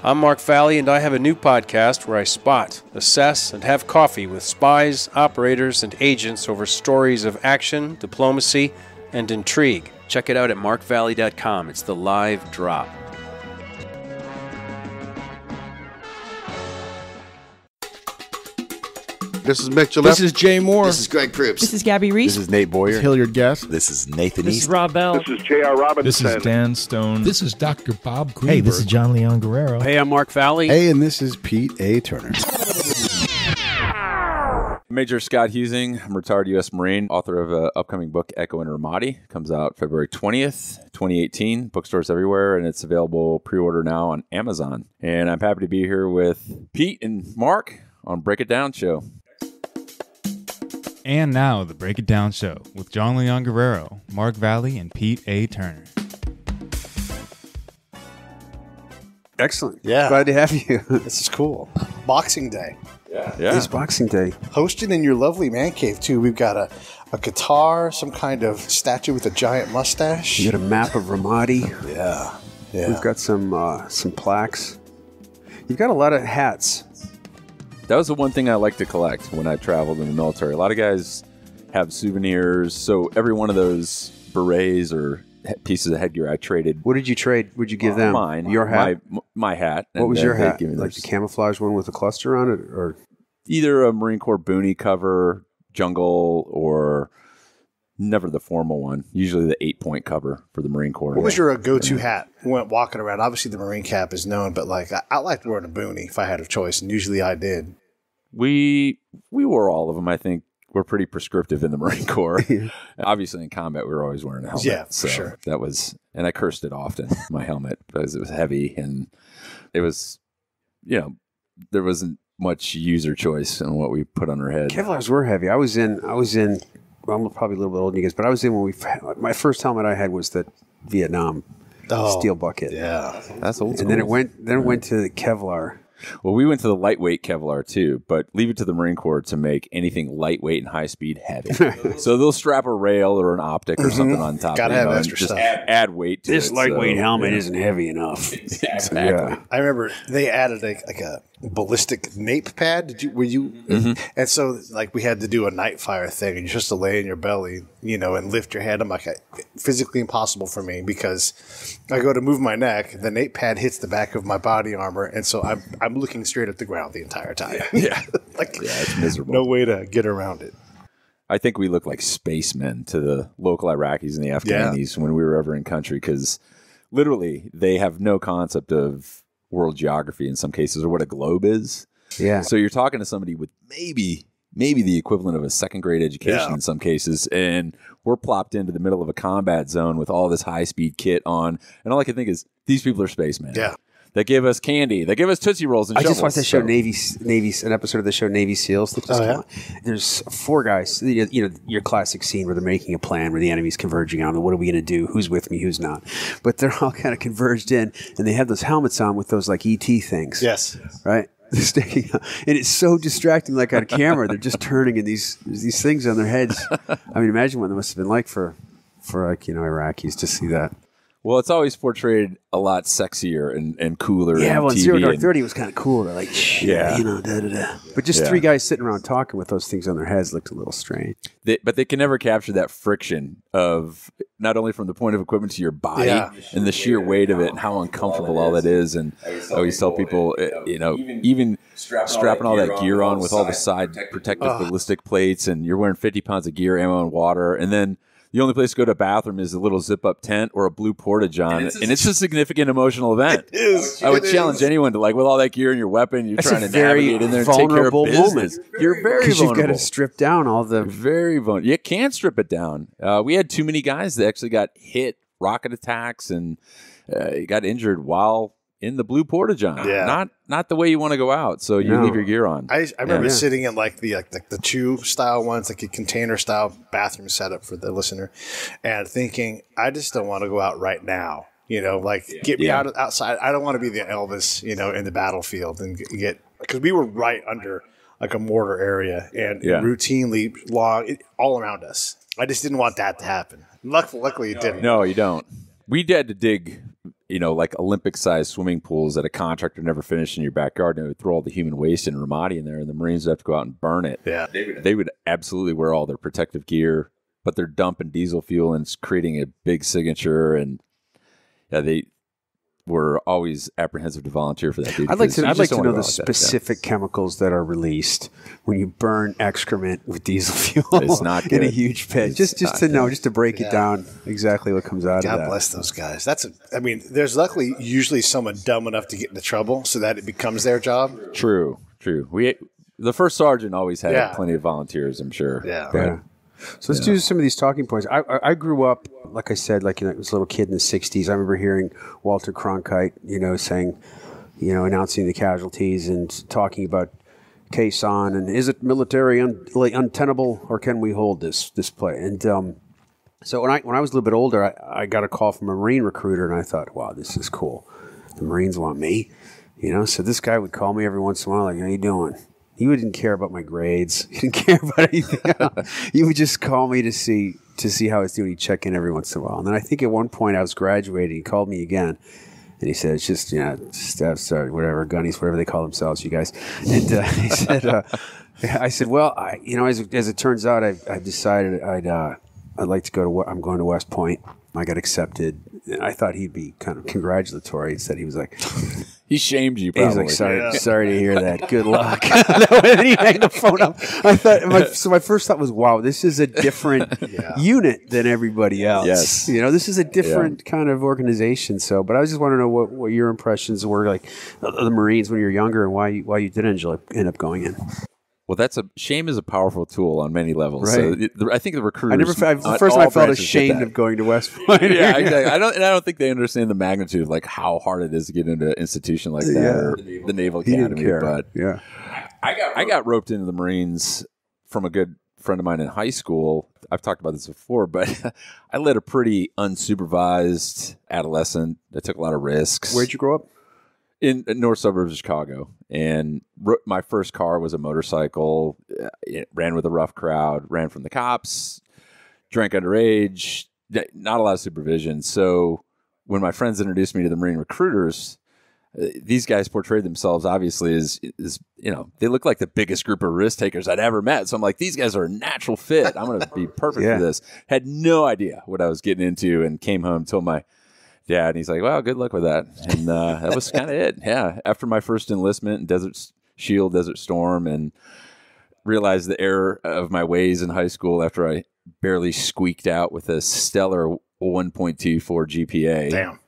I'm Mark Valley, and I have a new podcast where I spot, assess, and have coffee with spies, operators, and agents over stories of action, diplomacy, and intrigue. Check it out at markvalley.com. It's the live drop. This is Mick Gillette. This is Jay Moore. This is Greg Proops. This is Gabby Reese. This is Nate Boyer. This is Hilliard Guest. This is Nathan This East. is Rob Bell. This is J.R. Robinson. This is Dan Stone. This is Dr. Bob Greenberg. Hey, this is John Leon Guerrero. Hey, I'm Mark Valley. Hey, and this is Pete A. Turner. Major Scott Huesing. I'm a retired U.S. Marine, author of an upcoming book, Echo in Ramadi. Comes out February 20th, 2018. Bookstores everywhere, and it's available pre-order now on Amazon. And I'm happy to be here with Pete and Mark on Break It Down Show. And now, the Break It Down Show with John Leon Guerrero, Mark Valley, and Pete A. Turner. Excellent. Yeah. Glad to have you. This is cool. Boxing Day. Yeah. It's Boxing Day. Hosted in your lovely man cave, too. We've got a guitar, some kind of statue with a giant mustache. You got a map of Ramadi. Yeah. We've got some plaques. You've got a lot of hats. That was the one thing I like to collect when I traveled in the military. A lot of guys have souvenirs, so every one of those berets or pieces of headgear I traded. What did you trade? Would you give them? Mine. Your hat? My hat. What was your hat? Like Like the camouflage one with a cluster on it? Or either a Marine Corps boonie cover, jungle, or never the formal one. Usually the 8-point cover for the Marine Corps. What was your go-to hat? You went walking around. Obviously, the Marine cap is known, but like I liked wearing a boonie if I had a choice, and usually I did. We wore all of them. I think we're pretty prescriptive in the Marine Corps. Obviously, in combat, we were always wearing a helmet. Yeah, so for sure. That was, and I cursed it often, my helmet, because it was heavy and it was, there wasn't much user choice on what we put on our head. Kevlars were heavy. I was in. Well, I'm probably a little bit older than you guys, but I was in when my first helmet I had was the Vietnam steel bucket. Yeah, that's old school. And then it went to the Kevlar. Well, we went to the lightweight Kevlar too, but leave it to the Marine Corps to make anything lightweight and high speed heavy. So they'll strap a rail or an optic or something on top. Gotta have extra just stuff. Add weight to This it. lightweight helmet isn't heavy enough. Exactly. Yeah. I remember they added like a ballistic nape pad. Were you? And so like we had to do a night fire thing, and you're supposed to lay in your belly, and lift your head. I'm like, physically impossible for me because I go to move my neck, the nape pad hits the back of my body armor, and so I'm looking straight at the ground the entire time. Yeah, like it's miserable. No way to get around it. I think we look like spacemen to the local Iraqis and the Afghanis when we were ever in country, because literally they have no concept of world geography in some cases, or what a globe is. Yeah. So you're talking to somebody with maybe the equivalent of a second grade education in some cases, and we're plopped into the middle of a combat zone with all this high speed kit on, and all I can think is these people are spacemen. Yeah. They give us candy. They give us Tootsie Rolls and I shovels. just watched that show, Navy, an episode of the show Navy SEALs. That just came out. There's 4 guys, your classic scene where they're making a plan where the enemy's converging on them. What are we going to do? Who's with me? Who's not? But they're all kind of converged in, and they have those helmets on with those like ET things. Yes. Right? Sticking out. And it's so distracting, like on camera. They're just turning and these things on their heads. I mean, imagine what it must have been like for Iraqis to see that. Well, it's always portrayed a lot sexier and cooler. Yeah, well, TV Zero Dark 30 was kind of cool. They're like, yeah. da-da-da. But just 3 guys sitting around talking with those things on their heads looked a little strange. But they can never capture that friction of not only from the point of equipment to your body and the sheer weight of it and how uncomfortable all that is. And I always tell people, even strapping all that gear on with all the side protective ballistic plates, and you're wearing 50 pounds of gear, ammo, and water, and then the only place to go to a bathroom is a little zip-up tent or a blue porta-john, and it's a significant emotional event. It is. I would challenge anyone to, with all that gear and your weapon, you're trying to navigate in there and take care of business. You're very vulnerable. Because you've got to strip down all the... Very vulnerable. You can't strip it down. We had too many guys that actually got hit, rocket attacks, and got injured while in the blue porta-john. Yeah. Not the way you want to go out, so you leave your gear on. I remember sitting in the chew style ones, like a container style bathroom setup for the listener, and thinking, I just don't want to go out right now. Get me outside. I don't want to be the Elvis, in the battlefield and get, because we were right under like a mortar area and routinely all around us. I just didn't want that to happen. Luckily it didn't. No, you don't. We had to dig like Olympic-sized swimming pools that a contractor never finished in your backyard, and they would throw all the human waste in Ramadi in there, and the Marines would have to go out and burn it. Yeah. They would absolutely wear all their protective gear, but they're dumping diesel fuel and it's creating a big signature. And they were always apprehensive to volunteer for that. I'd like to know the specific chemicals that are released when you burn excrement with diesel fuel. It's not good. In a huge pit. Just to know, just to break it down exactly what comes out of that. God bless those guys. There's luckily usually someone dumb enough to get into trouble so that it becomes their job. True. The first sergeant always had plenty of volunteers, I'm sure. Yeah. So let's do some of these talking points. I grew up, like I said, like I was a little kid in the 60s. I remember hearing Walter Cronkite, saying, announcing the casualties and talking about Quezon and is it military untenable or can we hold this place? And so when I was a little bit older, I got a call from a Marine recruiter and I thought, wow, this is cool. The Marines want me, So this guy would call me every once in a while, like, how you doing? He wouldn't care about my grades. He didn't care about anything else. He would just call me to see how I was doing. He'd check in every once in a while. And then I think at one point I was graduating. He called me again. And he said, it's just, sorry, whatever, gunnies, whatever they call themselves, you guys. And he said, I said, well, as it turns out, I've decided I'd like to I'm going to West Point. I got accepted. And I thought he'd be kind of congratulatory. Instead, he was like... He shamed you, probably. He's like, sorry to hear that. Good luck. And he hung the phone up. I thought, my first thought was, wow, this is a different unit than everybody else. Yes. This is a different kind of organization. So, but I just want to know what your impressions were like of the Marines when you were younger and why you did end up going in. Well, shame is a powerful tool on many levels. Right. So I think the recruiters. The first time I felt ashamed of going to West Point. Yeah, exactly. I don't think they understand the magnitude of like how hard it is to get into an institution like that or the Naval Academy. But I got roped into the Marines from a good friend of mine in high school. I've talked about this before, but I led a pretty unsupervised adolescent. I took a lot of risks. Where'd you grow up? In north suburbs of Chicago, and my first car was a motorcycle. It ran with a rough crowd, ran from the cops, drank underage, not a lot of supervision. So when my friends introduced me to the Marine recruiters, these guys portrayed themselves obviously as they look like the biggest group of risk takers I'd ever met. So I'm like, these guys are a natural fit. I'm going to be perfect for this. Had no idea what I was getting into, and came home, told my dad, and he's like, well, good luck with that. And that was kind of it. Yeah. After my first enlistment in Desert Storm, and realized the error of my ways in high school after I barely squeaked out with a stellar 1.24 GPA. Damn.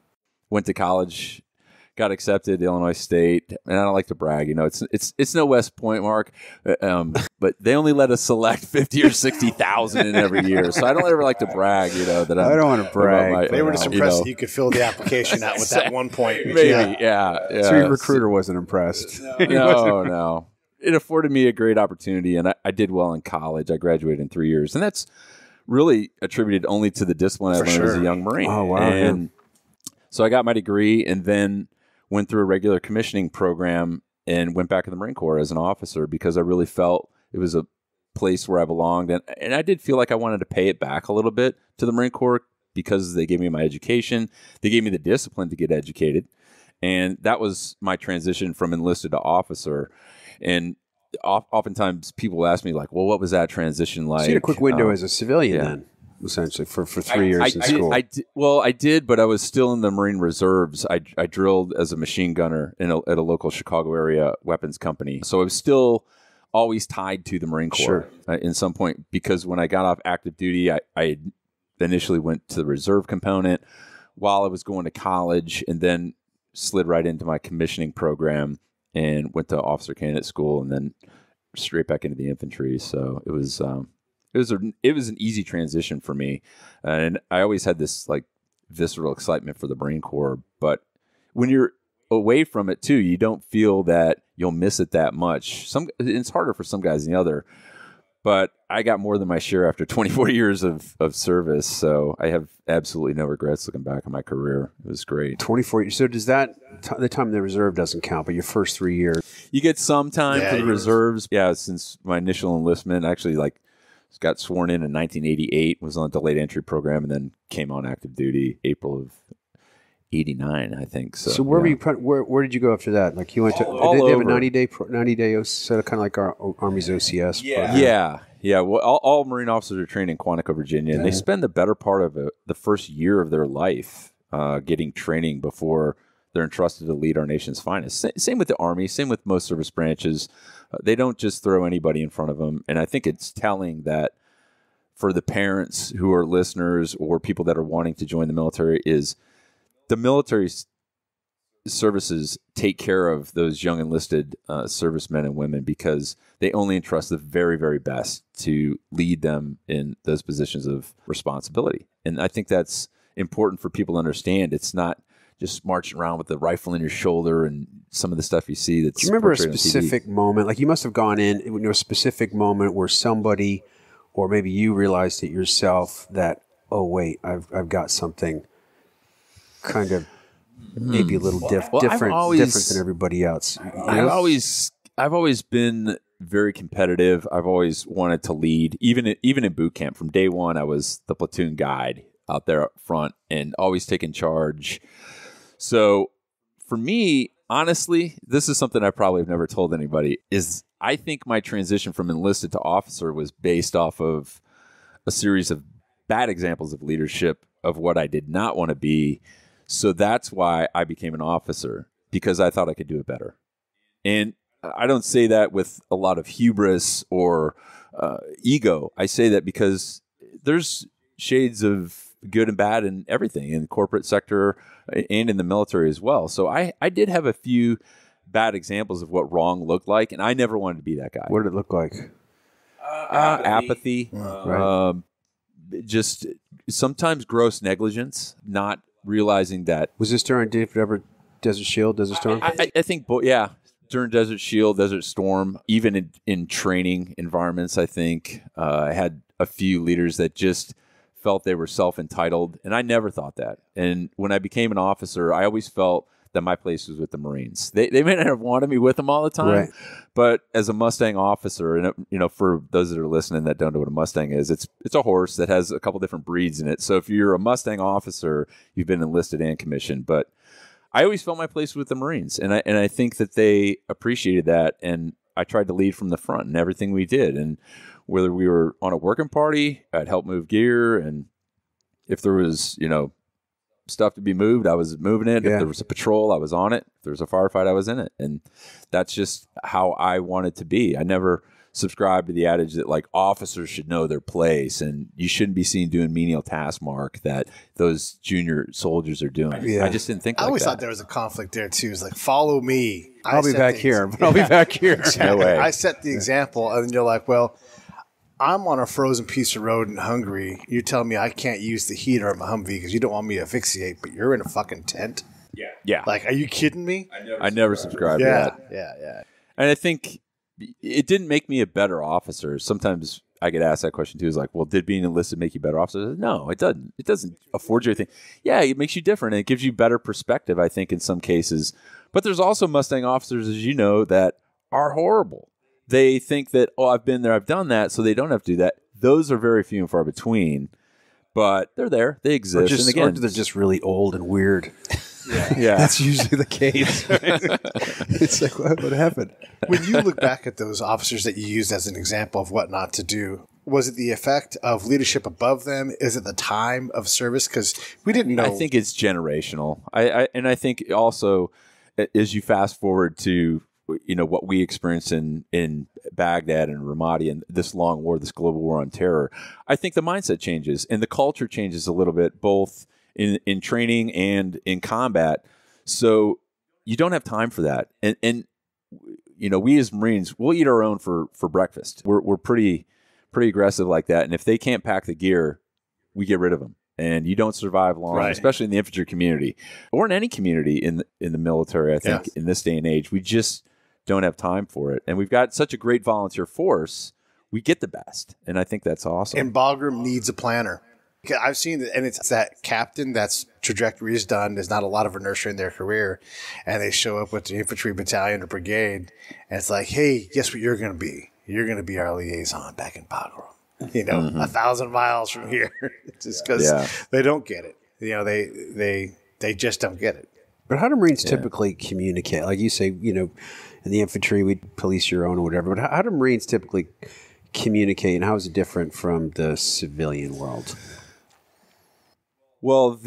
Went to college, got accepted to Illinois State, and I don't like to brag. It's no West Point, Mark, but they only let us select 50 or 60,000 in every year. So I don't ever like to brag. That I don't want to brag. They were just impressed that you could fill the application out with that 1 point. Maybe, yeah. So your recruiter wasn't impressed. No. It afforded me a great opportunity, and I did well in college. I graduated in 3 years, and that's really attributed only to the discipline I learned as a young Marine. Oh, wow. And so I got my degree, and then went through a regular commissioning program and went back in the Marine Corps as an officer because I really felt it was a place where I belonged. And I did feel like I wanted to pay it back a little bit to the Marine Corps because they gave me my education. They gave me the discipline to get educated. And that was my transition from enlisted to officer. And oftentimes people ask me like, well, what was that transition like? So you had a quick window as a civilian then. Essentially, for 3 years in school. I did, but I was still in the Marine Reserves. I drilled as a machine gunner at a local Chicago area weapons company. So I was still always tied to the Marine Corps in some point, because when I got off active duty, I initially went to the reserve component while I was going to college, and then slid right into my commissioning program and went to officer candidate school, and then straight back into the infantry. So it was an easy transition for me, and I always had this like visceral excitement for the Marine Corps. But when you're away from it too, you don't feel that you'll miss it that much. It's harder for some guys than the other. But I got more than my share after 24 years of service, so I have absolutely no regrets looking back on my career. It was great. 24 years. So does that the time in the reserve doesn't count, but your first 3 years? You get some time for the reserves. Yeah, since my initial enlistment, actually got sworn in 1988, was on a delayed entry program, and then came on active duty April of 89, I think. So where were you? Where did you go after that? Like you went to? They have a 90-day set of kind of like our Army's OCS. Yeah. Well, all Marine officers are trained in Quantico, Virginia, and they spend the better part of the first year of their life getting training before they're entrusted to lead our nation's finest. Same with the Army. Same with most service branches. They don't just throw anybody in front of them. And I think it's telling that for the parents who are listeners or people that are wanting to join the military is the military services take care of those young enlisted servicemen and women because they only entrust the very, very best to lead them in those positions of responsibility. And I think that's important for people to understand. It's not just marching around with the rifle in your shoulder and some of the stuff you see. That's Do you remember a specific moment? Like you must have gone in a specific moment where somebody, or maybe you realized it yourself that, oh wait, I've got something kind of maybe a little different than everybody else. You know? I've always been very competitive. I've always wanted to lead, even in boot camp. From day one, I was the platoon guide out there up front and always taking charge. So for me, honestly, this is something I probably have never told anybody, is I think my transition from enlisted to officer was based off of a series of bad examples of leadership of what I did not want to be. So that's why I became an officer, because I thought I could do it better. And I don't say that with a lot of hubris or ego. I say that because there's shades of good and bad in everything, in the corporate sector and in the military as well. So I did have a few bad examples of what wrong looked like, and I never wanted to be that guy. What did it look like? Apathy. Right. Just sometimes gross negligence, not realizing that. Was this during Desert Shield, Desert Storm? I think, during Desert Shield, Desert Storm, even in training environments, I think I had a few leaders that just felt they were self-entitled, and I never thought that. And when I became an officer, I always felt that my place was with the Marines. They may not have wanted me with them all the time, right, but as a Mustang officer, and for those that are listening that don't know what a Mustang is, it's a horse that has a couple different breeds in it. So if you're a Mustang officer, you've been enlisted and commissioned. But I always felt my place with the Marines, and I think that they appreciated that, and I tried to lead from the front in everything we did. And whether we were on a working party, I'd help move gear, and if there was, stuff to be moved, I was moving it. Yeah. If there was a patrol, I was on it. If there was a firefight, I was in it. And that's just how I wanted to be. I never subscribed to the adage that like officers should know their place and you shouldn't be seen doing menial task mark that those junior soldiers are doing. Yeah. I just didn't think I always thought there was a conflict there too. It's like, follow me. I'll be back here. I'll be back here. No way. I set the example, and then you're like, well, I'm on a frozen piece of road in Hungary. You're telling me I can't use the heater on my Humvee because you don't want me to asphyxiate, but you're in a fucking tent? Yeah. Like, are you kidding me? I never subscribed to that. Yeah. And I think it didn't make me a better officer. Sometimes I get asked that question too. Is like, well, did being enlisted make you better officer? No, it doesn't. It doesn't afford you anything. Yeah, it makes you different, and it gives you better perspective, I think, in some cases. But there's also Mustang officers, as you know, that are horrible. They think that, oh, I've been there, I've done that, so they don't have to do that. Those are very few and far between, but they're there. They exist. Or they're just really old and weird. Yeah. That's usually the case. Right? It's like, what happened? When you look back at those officers that you used as an example of what not to do, was it the effect of leadership above them? Is it the time of service? Because we didn't know. I think it's generational. I think also, as you fast forward to what we experienced in Baghdad and Ramadi and this long war, this global war on terror, I think the mindset changes and the culture changes a little bit, both in training and in combat. So you don't have time for that. And we as Marines, we'll eat our own for breakfast. We're pretty aggressive like that. And if they can't pack the gear, we get rid of them. And you don't survive long, right, especially in the infantry community or in any community in the military. I think in this day and age, we just don't have time for it. And we've got such a great volunteer force. We get the best. And I think that's awesome. And Bagram needs a planner. I've seen it, and it's that captain that's trajectory is done. There's not a lot of inertia in their career. And they show up with the infantry battalion or brigade. And it's like, hey, guess what you're going to be? You're going to be our liaison back in Bagram. 1,000 miles from here. Just because they don't get it. They they just don't get it. But how do Marines typically communicate? Like you say, in the infantry, we police your own or whatever. But how do Marines typically communicate, and how is it different from the civilian world? Well,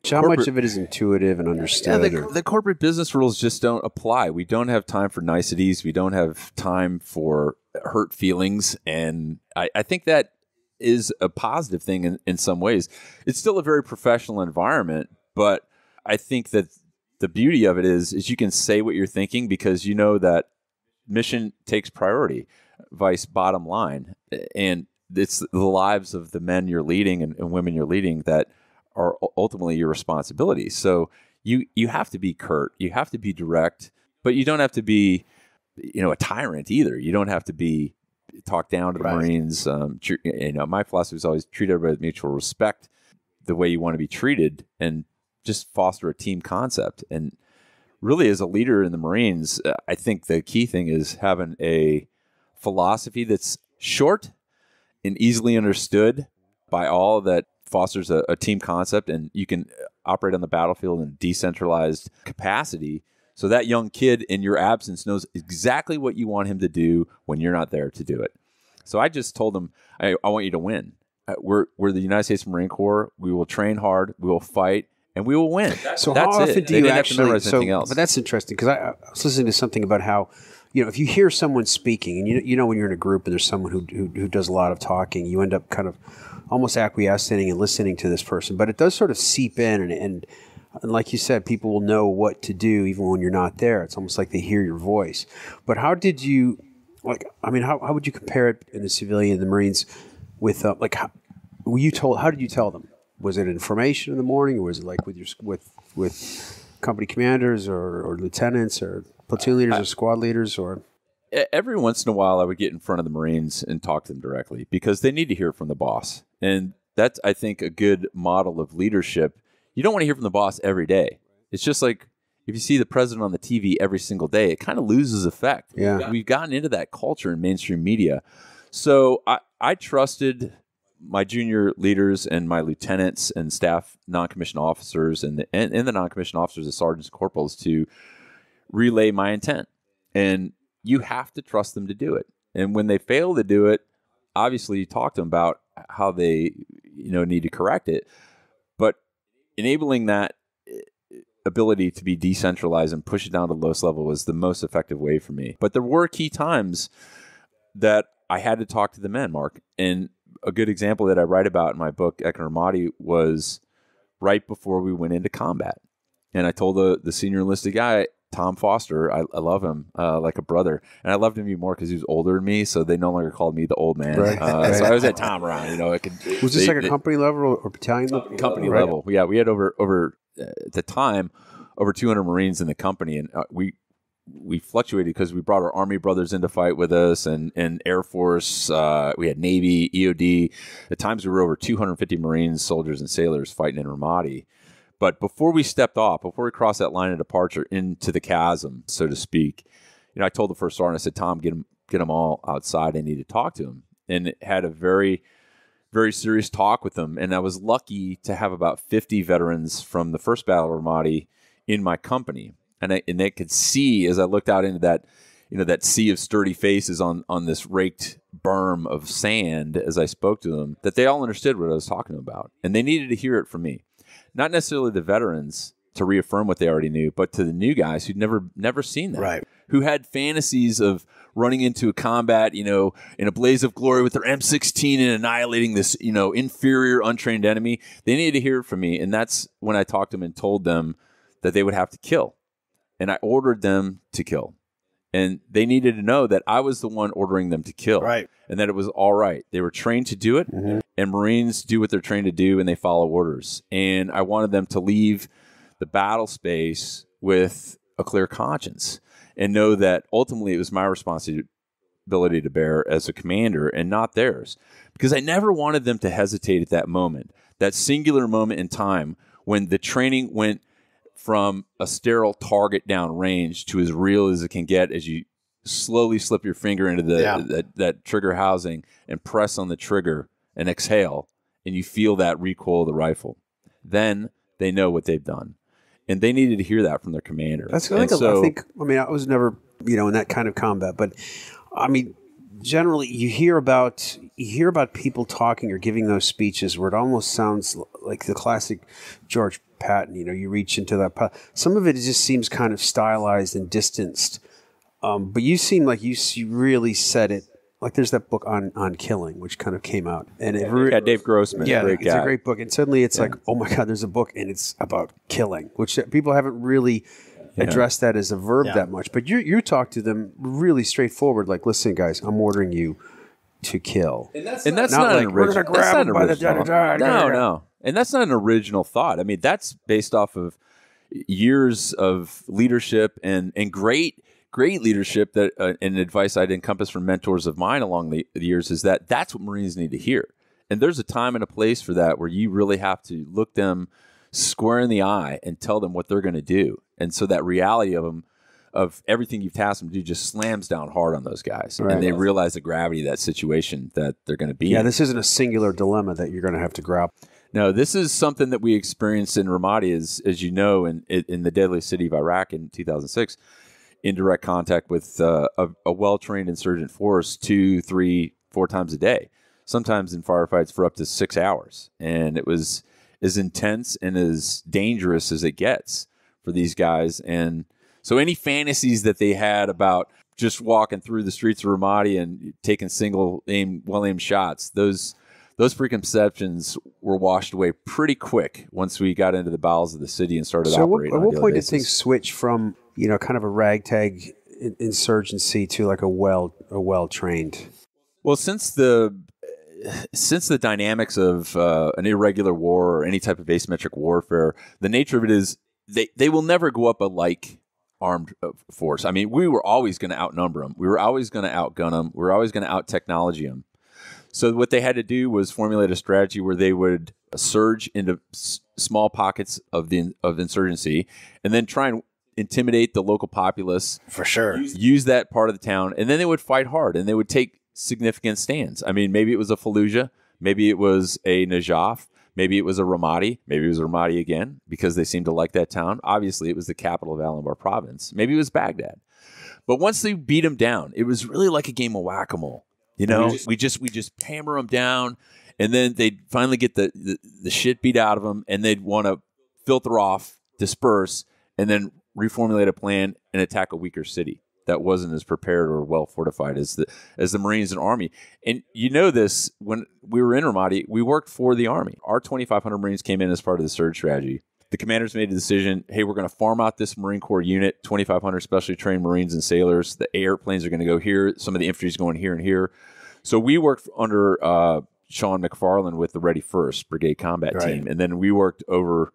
how much of it is intuitive and understood? Yeah, the corporate business rules just don't apply. We don't have time for niceties. We don't have time for hurt feelings. And I think that is a positive thing in some ways. It's still a very professional environment, but I think that the beauty of it is you can say what you're thinking because you know that mission takes priority, vice bottom line. And it's the lives of the men you're leading and women you're leading that are ultimately your responsibility. So you have to be curt, you have to be direct, but you don't have to be, a tyrant either. You don't have to be talk down to the Marines. My philosophy is always treat everybody with mutual respect, the way you want to be treated, and just foster a team concept. And really, as a leader in the Marines, I think the key thing is having a philosophy that's short and easily understood by all, that fosters a team concept, and you can operate on the battlefield in a decentralized capacity. So that young kid in your absence knows exactly what you want him to do when you're not there to do it. So I just told him, I want you to win. We're the United States Marine Corps. We will train hard. We will fight. And we will win. So that's how often it. do you actually? Else. But that's interesting because I was listening to something about how, if you hear someone speaking, and when you're in a group and there's someone who does a lot of talking, you end up kind of almost acquiescing and listening to this person. But it does sort of seep in, and like you said, people will know what to do even when you're not there. It's almost like they hear your voice. But how did you, how would you compare it in the civilian, the Marines, with how did you tell them? Was it information in the morning, or was it like with company commanders or lieutenants or platoon leaders or squad leaders? Or every once in a while, I would get in front of the Marines and talk to them directly because they need to hear from the boss, and that's, I think, a good model of leadership. You don't want to hear from the boss every day. It's just like if you see the president on the TV every single day, it kind of loses effect. Yeah, we've gotten into that culture in mainstream media, so I trusted my junior leaders and my lieutenants and staff non-commissioned officers and the non-commissioned officers, the sergeants and corporals, to relay my intent. And you have to trust them to do it. And when they fail to do it, obviously you talk to them about how they need to correct it. But enabling that ability to be decentralized and push it down to the lowest level was the most effective way for me. But there were key times that I had to talk to the men, Mark. And a good example that I write about in my book, Battle of Ramadi, was right before we went into combat. And I told the senior enlisted guy, Tom Foster, I love him like a brother. And I loved him even more because he was older than me, so they no longer called me the old man. Right. So I was at Tom around. Was this like a company level or battalion level? Company level. Yeah, we had over at the time, over 200 Marines in the company. And we fluctuated because we brought our Army brothers in to fight with us, and Air Force. We had Navy, EOD. At times we were over 250 Marines, soldiers, and sailors fighting in Ramadi. But before we stepped off, before we crossed that line of departure into the chasm, so to speak, I told the first sergeant, I said, Tom, get them all outside. I need to talk to them. And it had a very, very serious talk with them. And I was lucky to have about 50 veterans from the first Battle of Ramadi in my company. And they could see, as I looked out into that, that sea of sturdy faces on this raked berm of sand, as I spoke to them, that they all understood what I was talking about. And they needed to hear it from me. Not necessarily the veterans to reaffirm what they already knew, but to the new guys who'd never seen that. Right. Who had fantasies of running into a combat, in a blaze of glory with their M16 and annihilating this, inferior, untrained enemy. They needed to hear it from me. And that's when I talked to them and told them that they would have to kill. And I ordered them to kill. And they needed to know that I was the one ordering them to kill. Right. And that it was all right. They were trained to do it. Mm-hmm. And Marines do what they're trained to do, and they follow orders. And I wanted them to leave the battle space with a clear conscience and know that ultimately it was my responsibility to bear as a commander and not theirs. Because I never wanted them to hesitate at that moment, that singular moment in time when the training went from a sterile target down range to as real as it can get as you slowly slip your finger into that trigger housing and press on the trigger and exhale, and you feel that recoil of the rifle. Then they know what they've done. And they needed to hear that from their commander. That's I think. I mean, I was never in that kind of combat, but I mean, generally you hear about people talking or giving those speeches where it almost sounds like the classic George Patton. You reach into that. Some of it just seems kind of stylized and distanced. But you seem like you really said it. Like there's that book on killing, which kind of came out, and Dave Grossman. Yeah, it's a great book, and suddenly it's like, oh my God, there's a book, and it's about killing, which people haven't really addressed that as a verb that much. But you talk to them really straightforward, like, listen, guys, I'm ordering you to kill, and that's not like, an original. No, and that's not an original thought. I mean, that's based off of years of leadership and great leadership that and advice I'd encompass from mentors of mine along the years is that's what Marines need to hear. And there's a time and a place for that where you really have to look them square in the eye and tell them what they're going to do. And so that reality of everything you've tasked them to do just slams down hard on those guys. Right. And they realize the gravity of that situation that they're going to be in. This isn't a singular dilemma that you're going to have to grapple. No, this is something that we experienced in Ramadi, as you know, in the deadly city of Iraq in 2006. In direct contact with a well-trained insurgent force 2, 3, 4 times a day, sometimes in firefights for up to 6 hours. And it was as intense and as dangerous as it gets for these guys. And so any fantasies that they had about just walking through the streets of Ramadi and taking well-aimed shots, those preconceptions were washed away pretty quick once we got into the bowels of the city and started operating. At what point did things switch from kind of a ragtag insurgency to like a well-trained? Well, since the dynamics of an irregular war or any type of asymmetric warfare, the nature of it is they will never go up a like armed force. I mean, we were always going to outnumber them. We were always going to outgun them. We were always going to out-technology them. So what they had to do was formulate a strategy where they would surge into small pockets of insurgency and then try and intimidate the local populace. For sure. Use that part of the town, and then they would fight hard, and they would take significant stands. I mean, maybe it was a Fallujah, maybe it was a Najaf, maybe it was a Ramadi, maybe it was Ramadi again, because they seemed to like that town. Obviously, it was the capital of Al-Anbar province. Maybe it was Baghdad. But once they beat them down, it was really like a game of whack-a-mole. We just hammer them down, and then they'd finally get the shit beat out of them, and they'd want to filter off, disperse, and then reformulate a plan and attack a weaker city that wasn't as prepared or well fortified as the Marines and Army. And you know this, when we were in Ramadi, we worked for the Army. Our 2,500 Marines came in as part of the surge strategy. The commanders made a decision, hey, we're going to farm out this Marine Corps unit, 2,500 specially trained Marines and sailors. The airplanes are going to go here. Some of the infantry is going here and here. So we worked under Sean McFarland with the Ready First Brigade Combat Team. And then we worked over,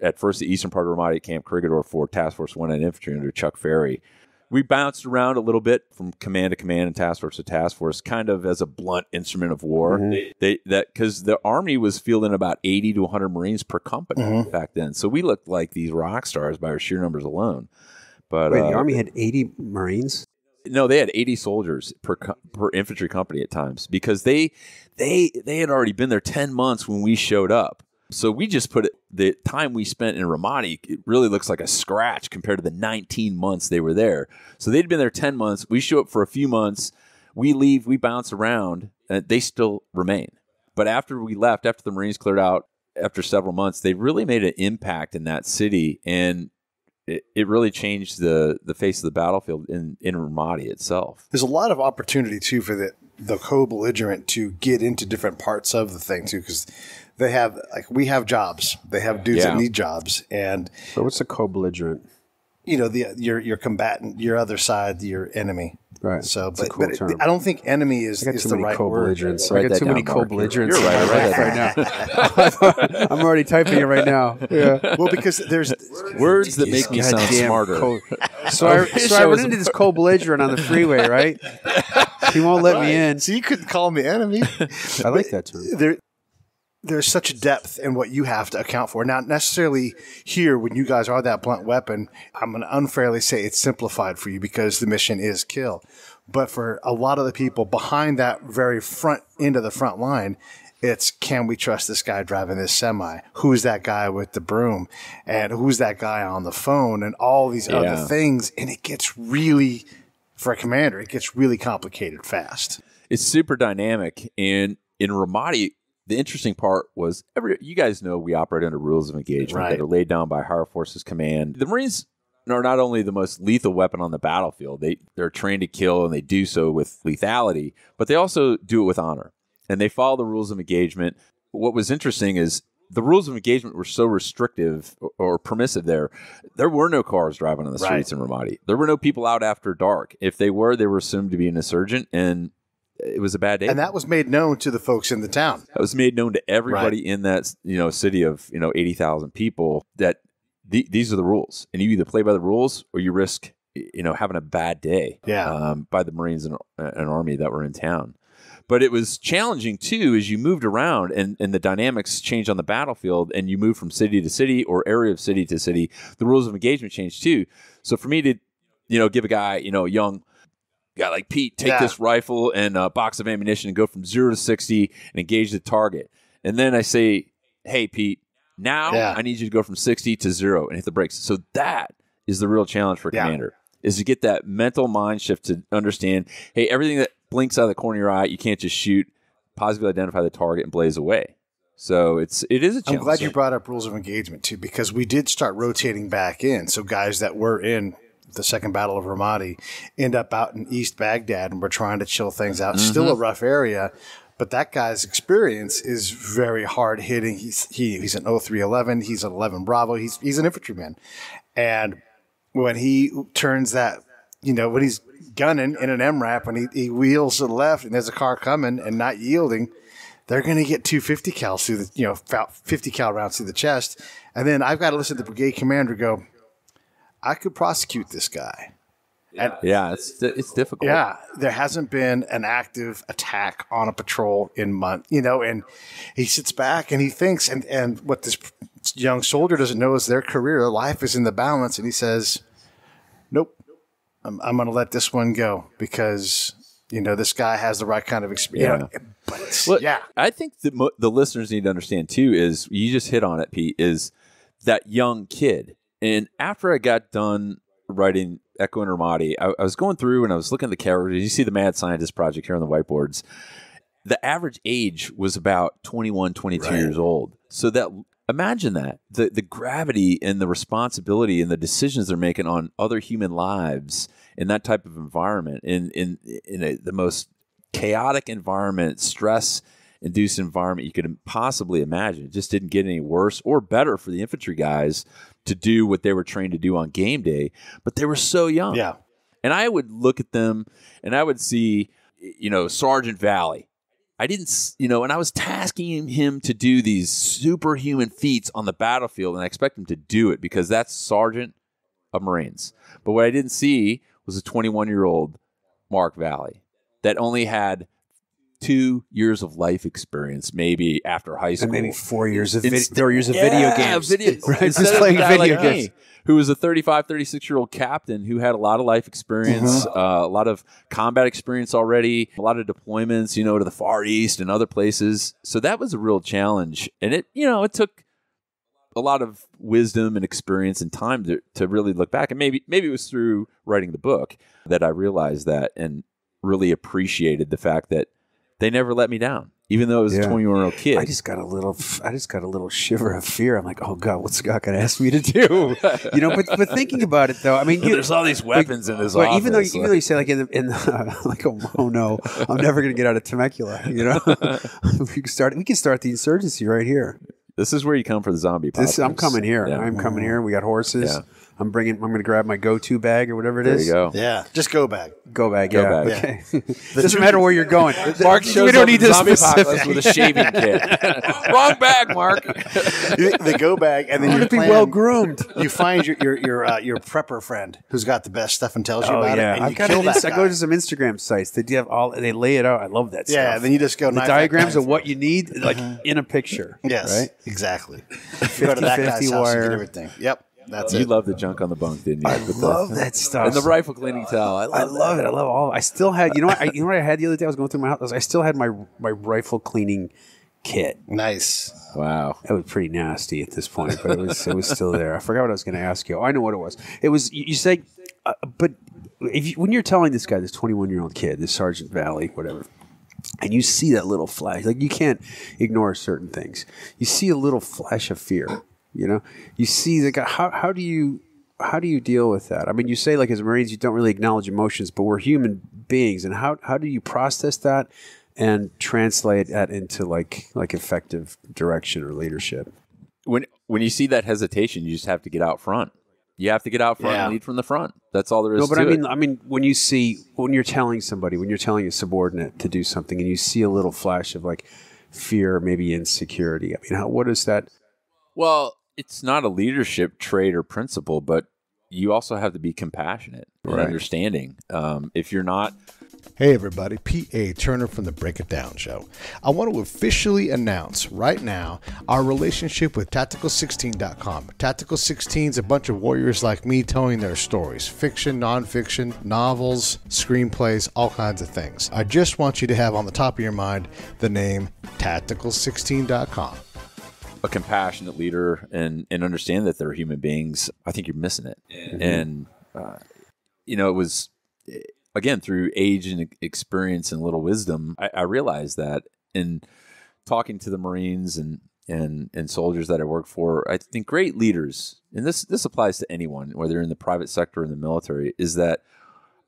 at first, the eastern part of Ramadi at Camp Crigador for Task Force 1 and Infantry under Chuck Ferry. We bounced around a little bit from command to command and task force to task force, kind of as a blunt instrument of war. Mm-hmm. Because the Army was fielding about 80 to 100 Marines per company back then. So we looked like these rock stars by our sheer numbers alone. But wait, the Army had 80 Marines? No, they had 80 soldiers per infantry company at times, because they had already been there 10 months when we showed up. So we just put the time we spent in Ramadi, it really looks like a scratch compared to the 19 months they were there. So they'd been there 10 months. We show up for a few months. We leave. We bounce around. And they still remain. But after we left, after the Marines cleared out, after several months, they really made an impact in that city. And it really changed the face of the battlefield in Ramadi itself. There's a lot of opportunity, too, for the co-belligerent to get into different parts of the thing, too, because they have, like, we have jobs. They have dudes that need jobs. And so what's a co-belligerent? You know, your combatant, your other side, your enemy. Right. So, but cool I don't think enemy is the right word. I got too many co-belligerents. You're right. Now. I'm already typing it right now. Yeah. Well, because there's words that make me sound smarter. So I run into this co-belligerent on the freeway, right? He won't let me in. So you couldn't call me enemy. I like that term. There's such a depth in what you have to account for. Not necessarily here when you guys are that blunt weapon. I'm going to unfairly say it's simplified for you because the mission is kill. But for a lot of the people behind that very front end of the front line, it's, can we trust this guy driving this semi? Who's that guy with the broom? And who's that guy on the phone? And all these other things. And it gets really, for a commander, it gets really complicated fast. It's super dynamic. And in Ramadi, the interesting part was, you guys know we operate under rules of engagement that are laid down by Higher Forces Command. The Marines are not only the most lethal weapon on the battlefield, they're trained to kill, and they do so with lethality, but they also do it with honor. And they follow the rules of engagement. What was interesting is the rules of engagement were so restrictive or permissive there. There were no cars driving on the streets in Ramadi. There were no people out after dark. If they were assumed to be an insurgent, and it was a bad day. And that was made known to the folks in the town. That was made known to everybody in that city of 80,000 people that these are the rules, and you either play by the rules or you risk having a bad day. By the Marines and Army that were in town. But it was challenging too as you moved around and the dynamics changed on the battlefield, and you moved from city to city or area of city to city. The rules of engagement changed too. So for me to give a guy young guy like Pete, take this rifle and a box of ammunition and go from 0 to 60 and engage the target. And then I say, hey, Pete, now I need you to go from 60 to 0 and hit the brakes. So that is the real challenge for a commander, is to get that mental mind shift to understand, hey, everything that blinks out of the corner of your eye, you can't just shoot, positively identify the target and blaze away. So it is a challenge. I'm glad you brought up rules of engagement too, because we did start rotating back in. So guys that were in the second Battle of Ramadi end up out in East Baghdad, and we're trying to chill things out. Mm-hmm. Still a rough area, but that guy's experience is very hard hitting. He's an 0311. He's an 11 Bravo. He's an infantryman. And when he turns that, when he's gunning in an MRAP, when he wheels to the left and there's a car coming and not yielding, they're going to get 250 cal through the, 50 cal rounds through the chest. And then I've got to listen to the brigade commander go, I could prosecute this guy. It's difficult. Yeah, there hasn't been an active attack on a patrol in months, and he sits back and he thinks, and what this young soldier doesn't know is their career, their life is in the balance, and he says, nope, I'm going to let this one go because, this guy has the right kind of experience. I think the listeners need to understand too is, you just hit on it, Pete, is that young kid. And after I got done writing Echo and Ramadi, I was going through and I was looking at the characters. You see the Mad Scientist project here on the whiteboards. The average age was about 21, 22 years old. So that, imagine that. The gravity and the responsibility and the decisions they're making on other human lives in that type of environment, in the most chaotic environment, stress-induced environment you could possibly imagine. It just didn't get any worse or better for the infantry guys to do what they were trained to do on game day, but they were so young. Yeah. And I would look at them and I would see, Sergeant Valley. I didn't, and I was tasking him to do these superhuman feats on the battlefield, and I expect him to do it because that's Sergeant of Marines. But what I didn't see was a 21-year-old Mark Valley that only had 2 years of life experience, maybe after high school, and maybe 4 years of video games, right? Just playing video games. Who was a 35, 36-year-old captain who had a lot of life experience, a lot of combat experience already, a lot of deployments, to the Far East and other places. So that was a real challenge, and it took a lot of wisdom and experience and time to really look back. And maybe it was through writing the book that I realized that and really appreciated the fact that they never let me down, even though it was a 21-year-old kid. I just got a little shiver of fear. I'm like, oh God, what's Scott going to ask me to do? But thinking about it though, I mean, there's all these weapons in his office. Even though you say like like, oh no, I'm never going to get out of Temecula. we can start the insurgency right here. This is where you come for the zombie apocalypse. I'm coming here. Yeah. I'm coming here. We got horses. Yeah. I'm going to grab my go-to bag or whatever it is. There you go. Yeah, just go bag. Go bag. Go bag. Okay. Doesn't matter where you're going. Mark shows up in zombie apocalypse with a shaving kit. Wrong bag, Mark. The go bag, and then you be well groomed. You find your prepper friend who's got the best stuff and tells you about it. And I go to some Instagram sites. They lay it out. I love that stuff. Yeah, then you just go. The diagrams of what you need, like in a picture. Yes, right? Exactly. You go to that guy's house and get everything. Yep. That's You it. love the junk on the bunk, didn't you? I love that stuff. And the rifle cleaning towel. I love it. I love all. I still had. You know what? You know what I had the other day? I was going through my house. I still had my rifle cleaning kit. Nice. Wow. That was pretty nasty at this point, but it was still there. I forgot what I was going to ask you. Oh, I know what it was. It was you say, but when you're telling this guy, this 21-year-old kid, this Sergeant Valley, whatever, and you see that little flash, like you can't ignore certain things. You see a little flash of fear. You know, you see the guy. How do you deal with that? I mean, you say like as Marines, you don't really acknowledge emotions, but we're human beings, and how do you process that and translate that into like effective direction or leadership? When you see that hesitation, you just have to get out front. You have to get out front and lead from the front. That's all there is. No, but to it. I mean, when you're telling a subordinate to do something, and you see a little flash of like fear, maybe insecurity. I mean, what is that? Well, it's not a leadership trait or principle, but you also have to be compassionate and understanding. If you're not. Hey everybody, P.A. Turner from the Break It Down Show. I want to officially announce right now our relationship with Tactical16.com. Tactical 16 is a bunch of warriors like me telling their stories. Fiction, nonfiction, novels, screenplays, all kinds of things. I just want you to have on the top of your mind the name Tactical16.com. A compassionate leader and understand that they're human beings, I think you're missing it. Mm-hmm. And, it was... Again, through age and experience and little wisdom, I realized that in talking to the Marines and soldiers that I work for, I think great leaders, and this applies to anyone, whether you're in the private sector or in the military, is that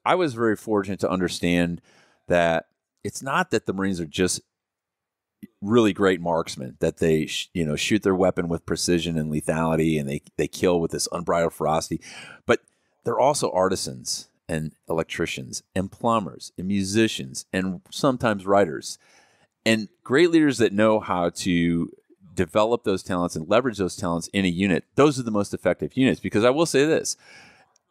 I was very fortunate to understand that it's not that the Marines are just really great marksmen, that they shoot their weapon with precision and lethality, and they kill with this unbridled ferocity, but they're also artisans and electricians and plumbers and musicians and sometimes writers, and great leaders that know how to develop those talents and leverage those talents in a unit. Those are the most effective units, because I will say this.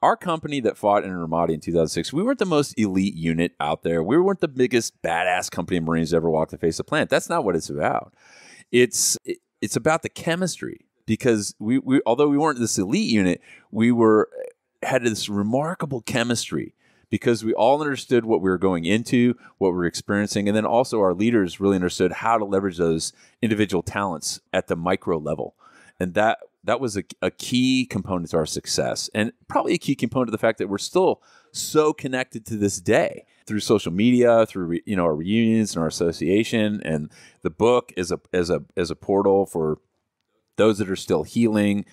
Our company that fought in Ramadi in 2006, we weren't the most elite unit out there. We weren't the biggest badass company of Marines ever walked the face of the planet. That's not what it's about. It's about the chemistry, because we although we weren't this elite unit, we had this remarkable chemistry because we all understood what we were going into, what we were experiencing, and then also our leaders really understood how to leverage those individual talents at the micro level. And that was a key component to our success, and probably a key component to the fact that we're still so connected to this day through social media, through our reunions and our association, and the book is a portal for those that are still healing,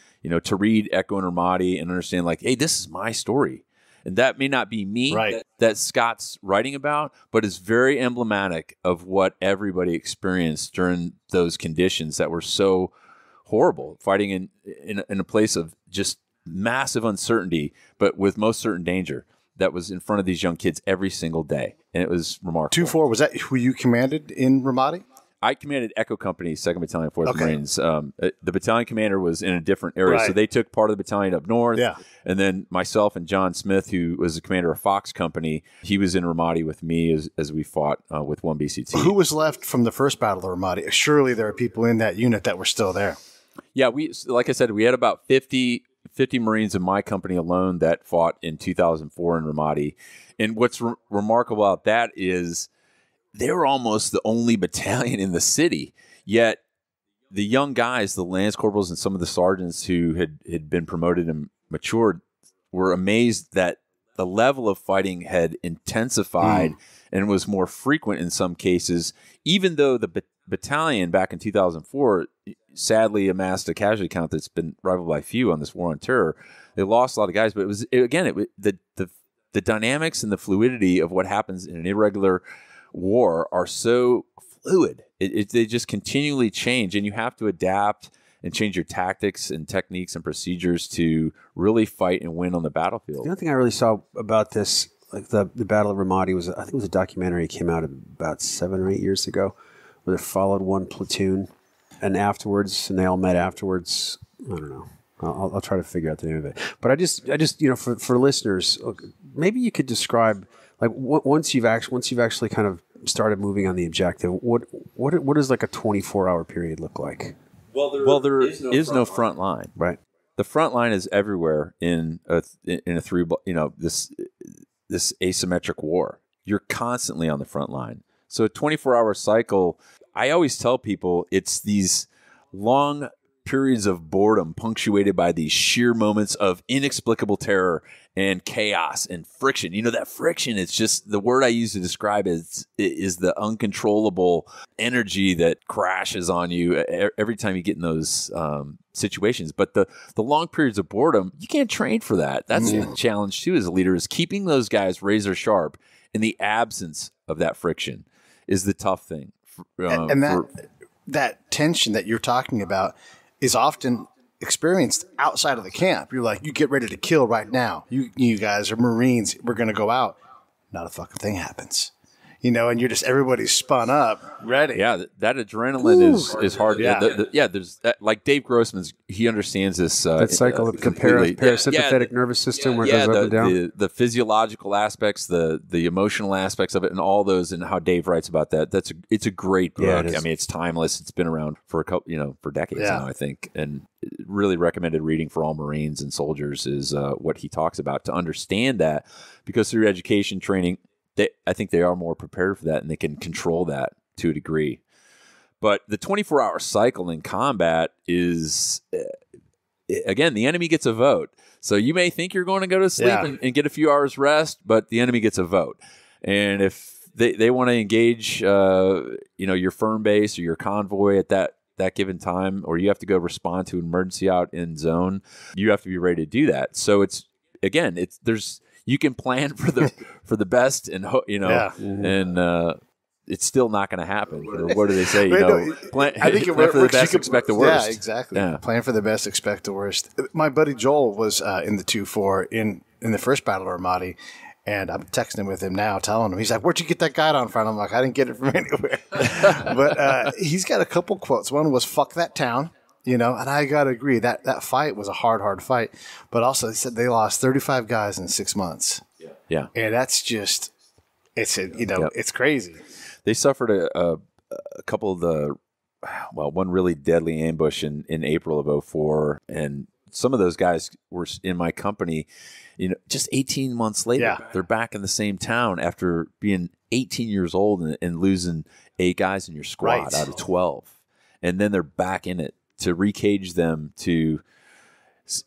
to read Echo and Ramadi and understand like, hey, this is my story. And that may not be me that Scott's writing about, but it's very emblematic of what everybody experienced during those conditions that were so horrible, fighting in a place of just massive uncertainty, but with most certain danger that was in front of these young kids every single day. And it was remarkable. 2-4, was that who you commanded in Ramadi? I commanded Echo Company, 2nd Battalion, 4th Marines. The battalion commander was in a different area, so they took part of the battalion up north. Yeah. And then myself and John Smith, who was the commander of Fox Company, he was in Ramadi with me as we fought with 1BCT. Who was left from the first Battle of Ramadi? Surely there are people in that unit that were still there. Yeah, like I said, we had about 50 Marines in my company alone that fought in 2004 in Ramadi. And what's remarkable about that is they were almost the only battalion in the city, yet the young guys, the lance corporals and some of the sergeants who had been promoted and matured were amazed that the level of fighting had intensified and was more frequent in some cases, even though the battalion back in 2004 sadly amassed a casualty count that's been rivaled by few on this war on terror. They lost a lot of guys, but the dynamics and the fluidity of what happens in an irregular war are so fluid. They just continually change, and you have to adapt and change your tactics and techniques and procedures to really fight and win on the battlefield. The only thing I really saw about this, like the Battle of Ramadi, I think it was a documentary that came out about 7 or 8 years ago, where they followed one platoon, and they all met afterwards. I don't know. I'll try to figure out the name of it. But I just for listeners, maybe you could describe, like, once you've actually kind of started moving on the objective, what does like a 24-hour period look like? Well, there is no front line. Right. the front line is everywhere in a three, this asymmetric war. You're constantly on the front line. So a 24-hour cycle, I always tell people it's these long periods of boredom punctuated by these sheer moments of inexplicable terror and chaos and friction. That friction, it's just the word I use to describe it is the uncontrollable energy that crashes on you every time you get in those situations. But the long periods of boredom, you can't train for that. That's the challenge too as a leader, is keeping those guys razor sharp in the absence of that friction is the tough thing. That tension that you're talking about is often experienced outside of the camp. You're like, you get ready to kill right now. You guys are Marines. We're going to go out. Not a fucking thing happens. And you're just, everybody's spun up, ready. Yeah, that adrenaline is hard. Yeah, there's that, like Dave Grossman's, he understands this. That cycle of the parasympathetic nervous system where it goes up and down. The physiological aspects, the emotional aspects of it, and all those, and how Dave writes about that. It's a great book. Yeah, it's timeless. It's been around for a couple, for decades now, I think, and really recommended reading for all Marines and soldiers is what he talks about to understand that, because through education, training, I think they are more prepared for that, and they can control that to a degree. But the 24-hour cycle in combat is, again, the enemy gets a vote. So you may think you're going to go to sleep and get a few hours rest, but the enemy gets a vote. And if they want to engage, your firm base or your convoy at that given time, or you have to go respond to an emergency out in zone, you have to be ready to do that. So you can plan for the best, and and it's still not going to happen. What do they say? I think plan for the best, expect the worst. Yeah, exactly. Yeah. Plan for the best, expect the worst. My buddy Joel was in the 2-4 in the first Battle of Ramadi, and I'm texting with him now, telling him, he's like, "Where'd you get that guidon from?" I'm like, "I didn't get it from anywhere." But he's got a couple quotes. One was "fuck that town." And I got to agree that fight was a hard fight. But also, they said they lost 35 guys in 6 months. Yeah. And that's just, it's crazy. They suffered a couple of one really deadly ambush in April of 2004. And some of those guys were in my company, just 18 months later. Yeah. They're back in the same town after being 18 years old and losing 8 guys in your squad out of 12. And then they're back in it. To recage them to,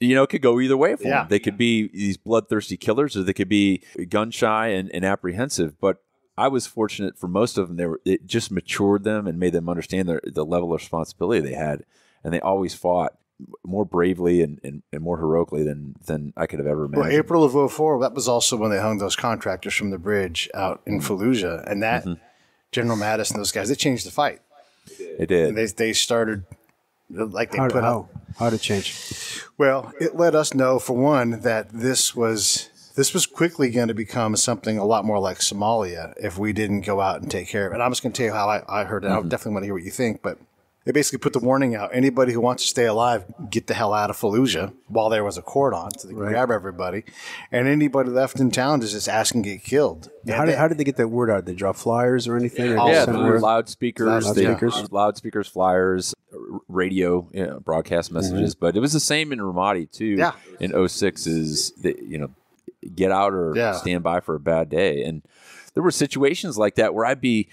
it could go either way for them. They could be these bloodthirsty killers, or they could be gun shy and apprehensive. But I was fortunate for most of them. It just matured them and made them understand the level of responsibility they had, and they always fought more bravely and more heroically than I could have ever imagined. Well, April of 2004, that was also when they hung those contractors from the bridge out in Fallujah, and that General Mattis and those guys, they changed the fight. It did. And they started. Like they how did it change? Well, it let us know, for one, that this was quickly going to become something a lot more like Somalia if we didn't go out and take care of it. And I'm just going to tell you how I heard it. I definitely want to hear what you think, but they basically put the warning out. Anybody who wants to stay alive, get the hell out of Fallujah while there was a cordon, so they could grab everybody. And anybody left in town is just asking to get killed. How did they get that word out? Did they drop flyers or anything? Through loudspeakers, flyers, radio, broadcast messages. But it was the same in Ramadi too. Yeah. In 2006 is get out or stand by for a bad day. And there were situations like that where I'd be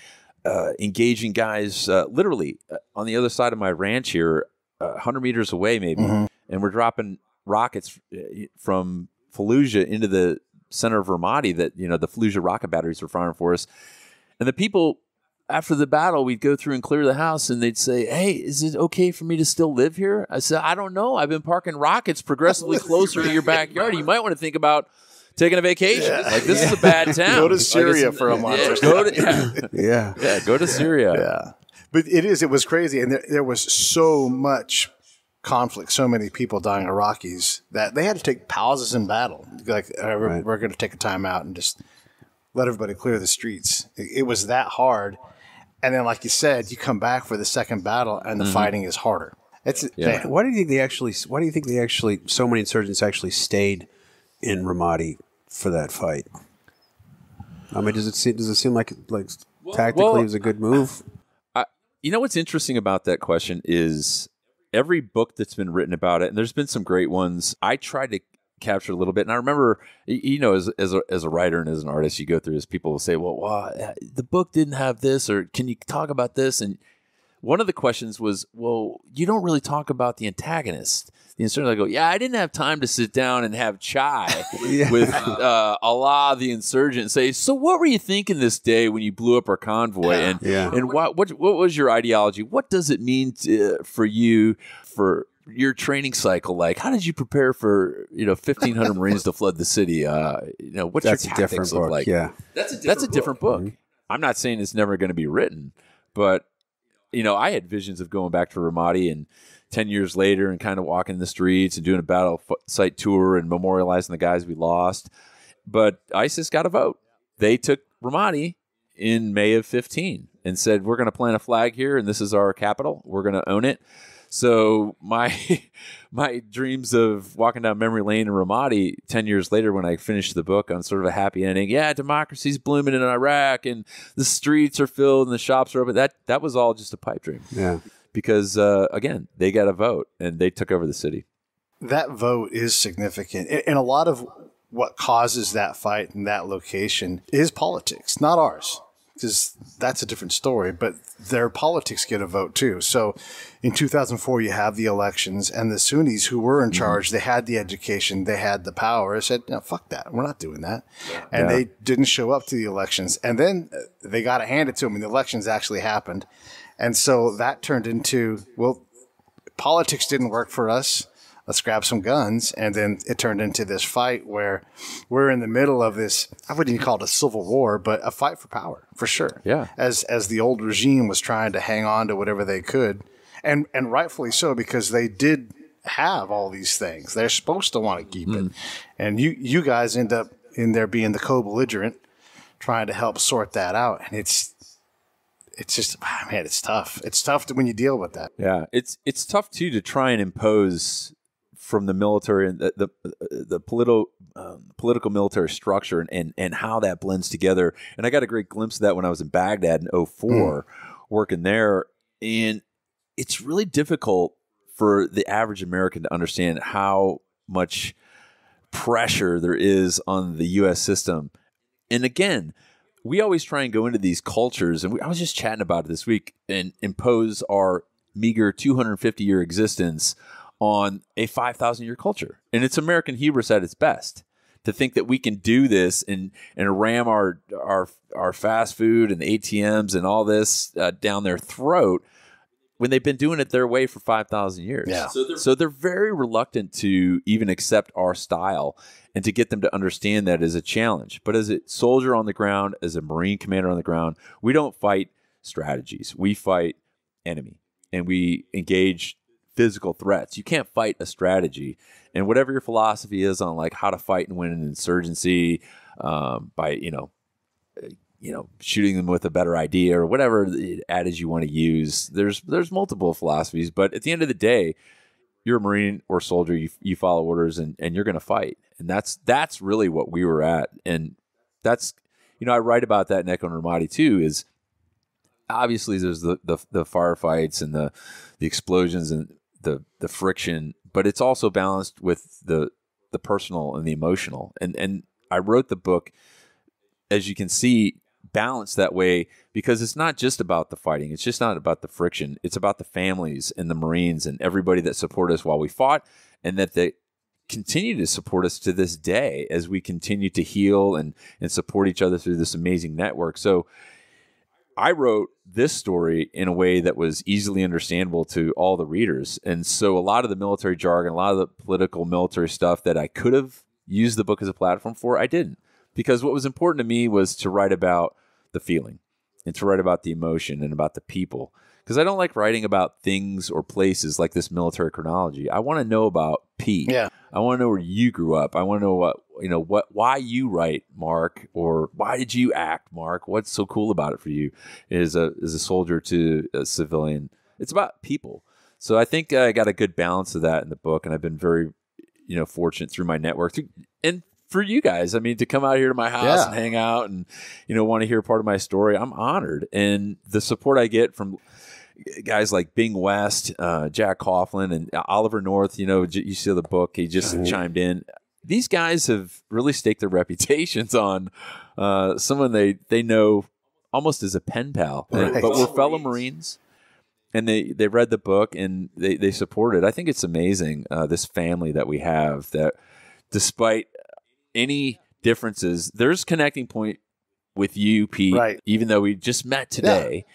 engaging guys literally on the other side of my ranch here, 100 meters away maybe, and we're dropping rockets from Fallujah into the center of Ramadi that, the Fallujah rocket batteries were firing for us. And the people, after the battle, we'd go through and clear the house, and they'd say, "Hey, is it okay for me to still live here?" I said, "I don't know. I've been parking rockets progressively closer to your backyard. You might want to think about taking a vacation. Like, this is a bad town. Go to Syria for a month. Go to Syria. Yeah. But it was crazy. And there was so much conflict, so many people dying Iraqis that they had to take pauses in battle. Like, we're going to take a time out and just let everybody clear the streets. It was that hard. And then, like you said, you come back for the second battle and the fighting is harder. Why do you think they actually, so many insurgents actually stayed in Ramadi for that fight? I mean, does it seem like tactically it was a good move? What's interesting about that question is every book that's been written about it, and there's been some great ones, I tried to capture a little bit. And I remember, as a writer and as an artist, you go through this, people will say, well, the book didn't have this, or can you talk about this? And one of the questions was, well, you don't really talk about the antagonist. The insurgent, I go, yeah, I didn't have time to sit down and have chai with Allah, the insurgent, and say, so what were you thinking this day when you blew up our convoy? And what was your ideology? What does it mean for you, for your training cycle? Like, how did you prepare for 1,500 Marines to flood the city? What's your tactics look like? Yeah, that's a different book. Mm-hmm. I'm not saying it's never going to be written, but I had visions of going back to Ramadi and 10 years later and kind of walking the streets and doing a battle site tour and memorializing the guys we lost. But ISIS got a vote. They took Ramadi in May of 15 and said, we're going to plant a flag here, and this is our capital. We're going to own it. So my dreams of walking down memory lane in Ramadi 10 years later, when I finished the book on sort of a happy ending, democracy's blooming in Iraq and the streets are filled and the shops are open. That was all just a pipe dream. Yeah. Because, again, they got a vote and they took over the city. That vote is significant. And a lot of what causes that fight in that location is politics, not ours, because that's a different story. But their politics get a vote, too. So in 2004, you have the elections, and the Sunnis who were in charge, they had the education, they had the power. They said, no, fuck that. We're not doing that. And they didn't show up to the elections. And then they got to hand it to them, and the elections actually happened. And so that turned into, well, politics didn't work for us. Let's grab some guns. And then it turned into this fight where we're in the middle of this, I wouldn't even call it a civil war, but a fight for power, for sure. Yeah. As the old regime was trying to hang on to whatever they could. And rightfully so, because they did have all these things. They're supposed to want to keep it. And you guys end up in there being the co-belligerent, trying to help sort that out. And it's just, man, it's tough. It's tough when you deal with that. Yeah, it's tough too to try and impose from the military and the political military structure and how that blends together. And I got a great glimpse of that when I was in Baghdad in 2004, working there. And it's really difficult for the average American to understand how much pressure there is on the U.S. system. And again, we always try and go into these cultures, and I was just chatting about it this week, and impose our meager 250-year existence on a 5,000-year culture. And it's American hubris at its best, to think that we can do this and ram our fast food and ATMs and all this down their throat when they've been doing it their way for 5,000 years. Yeah. So they're very reluctant to even accept our style and to get them to understand that is a challenge. But as a soldier on the ground, as a Marine commander on the ground, we don't fight strategies. We fight enemy, and we engage physical threats. You can't fight a strategy. And whatever your philosophy is on like how to fight and win an insurgency by, shooting them with a better idea or whatever adage you want to use, there's multiple philosophies. But at the end of the day, you're a Marine or soldier, you follow orders and you're going to fight. And that's really what we were at. And that's, I write about that in Echo and Ramadi too, is obviously there's the firefights and the explosions and the friction, but it's also balanced with the personal and the emotional. And I wrote the book, as you can see, balanced that way, because it's not just about the fighting. It's just not about the friction. It's about the families and the Marines and everybody that supported us while we fought, and that they continue to support us to this day as we continue to heal and support each other through this amazing network. So I wrote this story in a way that was easily understandable to all the readers. And so a lot of the military jargon, a lot of the political military stuff that I could have used the book as a platform for, I didn't. Because what was important to me was to write about the feeling and to write about the emotion and about the people. Because I don't like writing about things or places like this military chronology. I want to know about Pete. Yeah. I want to know where you grew up. I want to know why you write, Mark, or why did you act, Mark? What's so cool about it for you as a soldier to a civilian? It's about people. So I think I got a good balance of that in the book, and I've been very, fortunate through my network and for you guys. I mean, to come out here to my house and hang out and, want to hear part of my story, I'm honored. And the support I get from guys like Bing West, Jack Coughlin, and Oliver North, you see the book, he just chimed in. These guys have really staked their reputations on someone they know almost as a pen pal, but we're fellow Marines, and they read the book and they support it. I think it's amazing, this family that we have, that despite any differences, there's a connecting point with you, Pete, even though we just met today.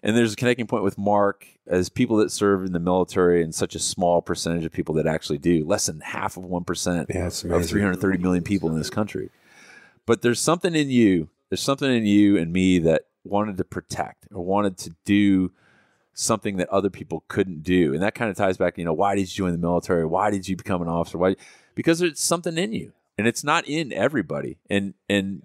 And there's a connecting point with Mark, as people that serve in the military, and such a small percentage of people that actually do, less than half of 1% of 330 million people in this country. But there's something in you and me that wanted to protect, or wanted to do something that other people couldn't do. And that kind of ties back, why did you join the military? Why did you become an officer? Why? Because there's something in you. And it's not in everybody. And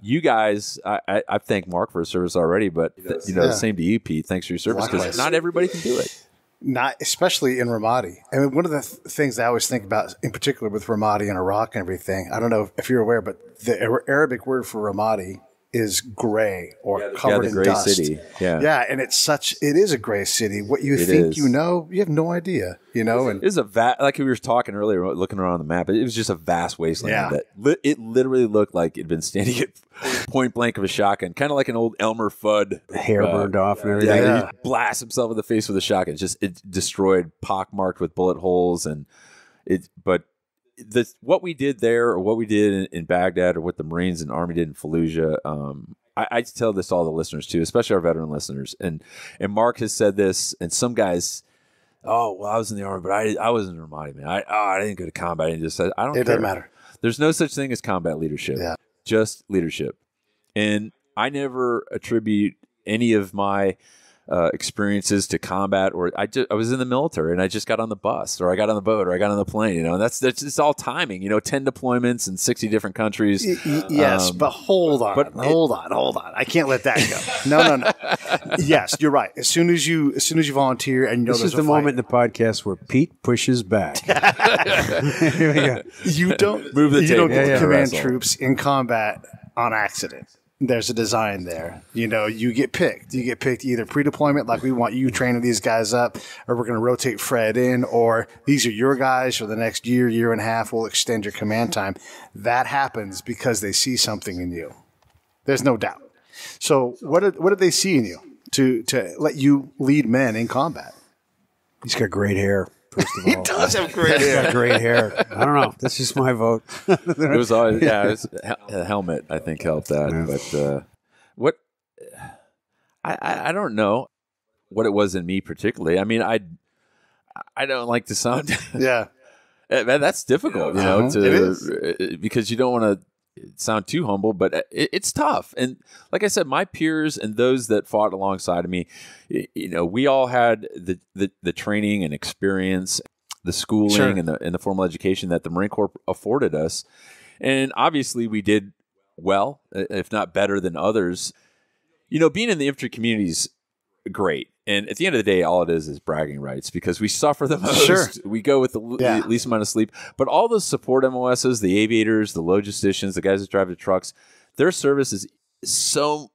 you guys, I thank Mark for his service already, but the same to you, Pete. Thanks for your service, because not everybody can do it. Not especially in Ramadi. I mean, one of the things I always think about, in particular with Ramadi and Iraq and everything, I don't know if you're aware, but the Arabic word for Ramadi is gray, or covered in dust. City. Yeah, and it is a gray city. What you think you have no idea, And it's like we were talking earlier, looking around the map, it was just a vast wasteland that it literally looked like it'd been standing at point blank of a shotgun, kind of like an old Elmer Fudd. Hair burned off and everything. Yeah, he blasts himself in the face with a shotgun. It destroyed, pockmarked with bullet holes, but what we did there, or what we did in Baghdad, or what the Marines and Army did in Fallujah, I tell this to all the listeners too, especially our veteran listeners. And Mark has said this, and some guys, I was in the Army, but I wasn't in Ramadi, man. I didn't go to combat. I don't care. It doesn't matter. There's no such thing as combat leadership. Yeah. Just leadership. And I never attribute any of my experiences to combat, or I was in the military and I just got on the bus, or I got on the boat, or I got on the plane, and that's it's all timing, 10 deployments in 60 different countries. Yes, but hold on. I can't let that go. No. Yes, you're right. As soon as you volunteer, and this is the moment in the podcast where Pete pushes back. Here we go. You don't move the table. You don't get command troops in combat on accident. There's a design there. You get picked. You get picked either pre-deployment, like we want you training these guys up, or we're going to rotate Fred in, or these are your guys for the next year and a half. We'll extend your command time. That happens because they see something in you. There's no doubt. So what did they see in you to let you lead men in combat? He's got great hair. First of all, he does have great hair. He's got great hair. I don't know. That's just my vote. It was always a helmet. I think helped that. Yeah. But I don't know what it was in me particularly. I mean, I don't like to sound. Yeah, that's difficult, because you don't want to sound too humble, but it's tough. And like I said, my peers and those that fought alongside of me, we all had the training and experience, the schooling and the formal education that the Marine Corps afforded us. And obviously we did well, if not better than others. Being in the infantry community is great. And at the end of the day, all it is bragging rights, because we suffer the most. Sure. We go with the least amount of sleep. But all those support MOSs, the aviators, the logisticians, the guys that drive the trucks, their service is so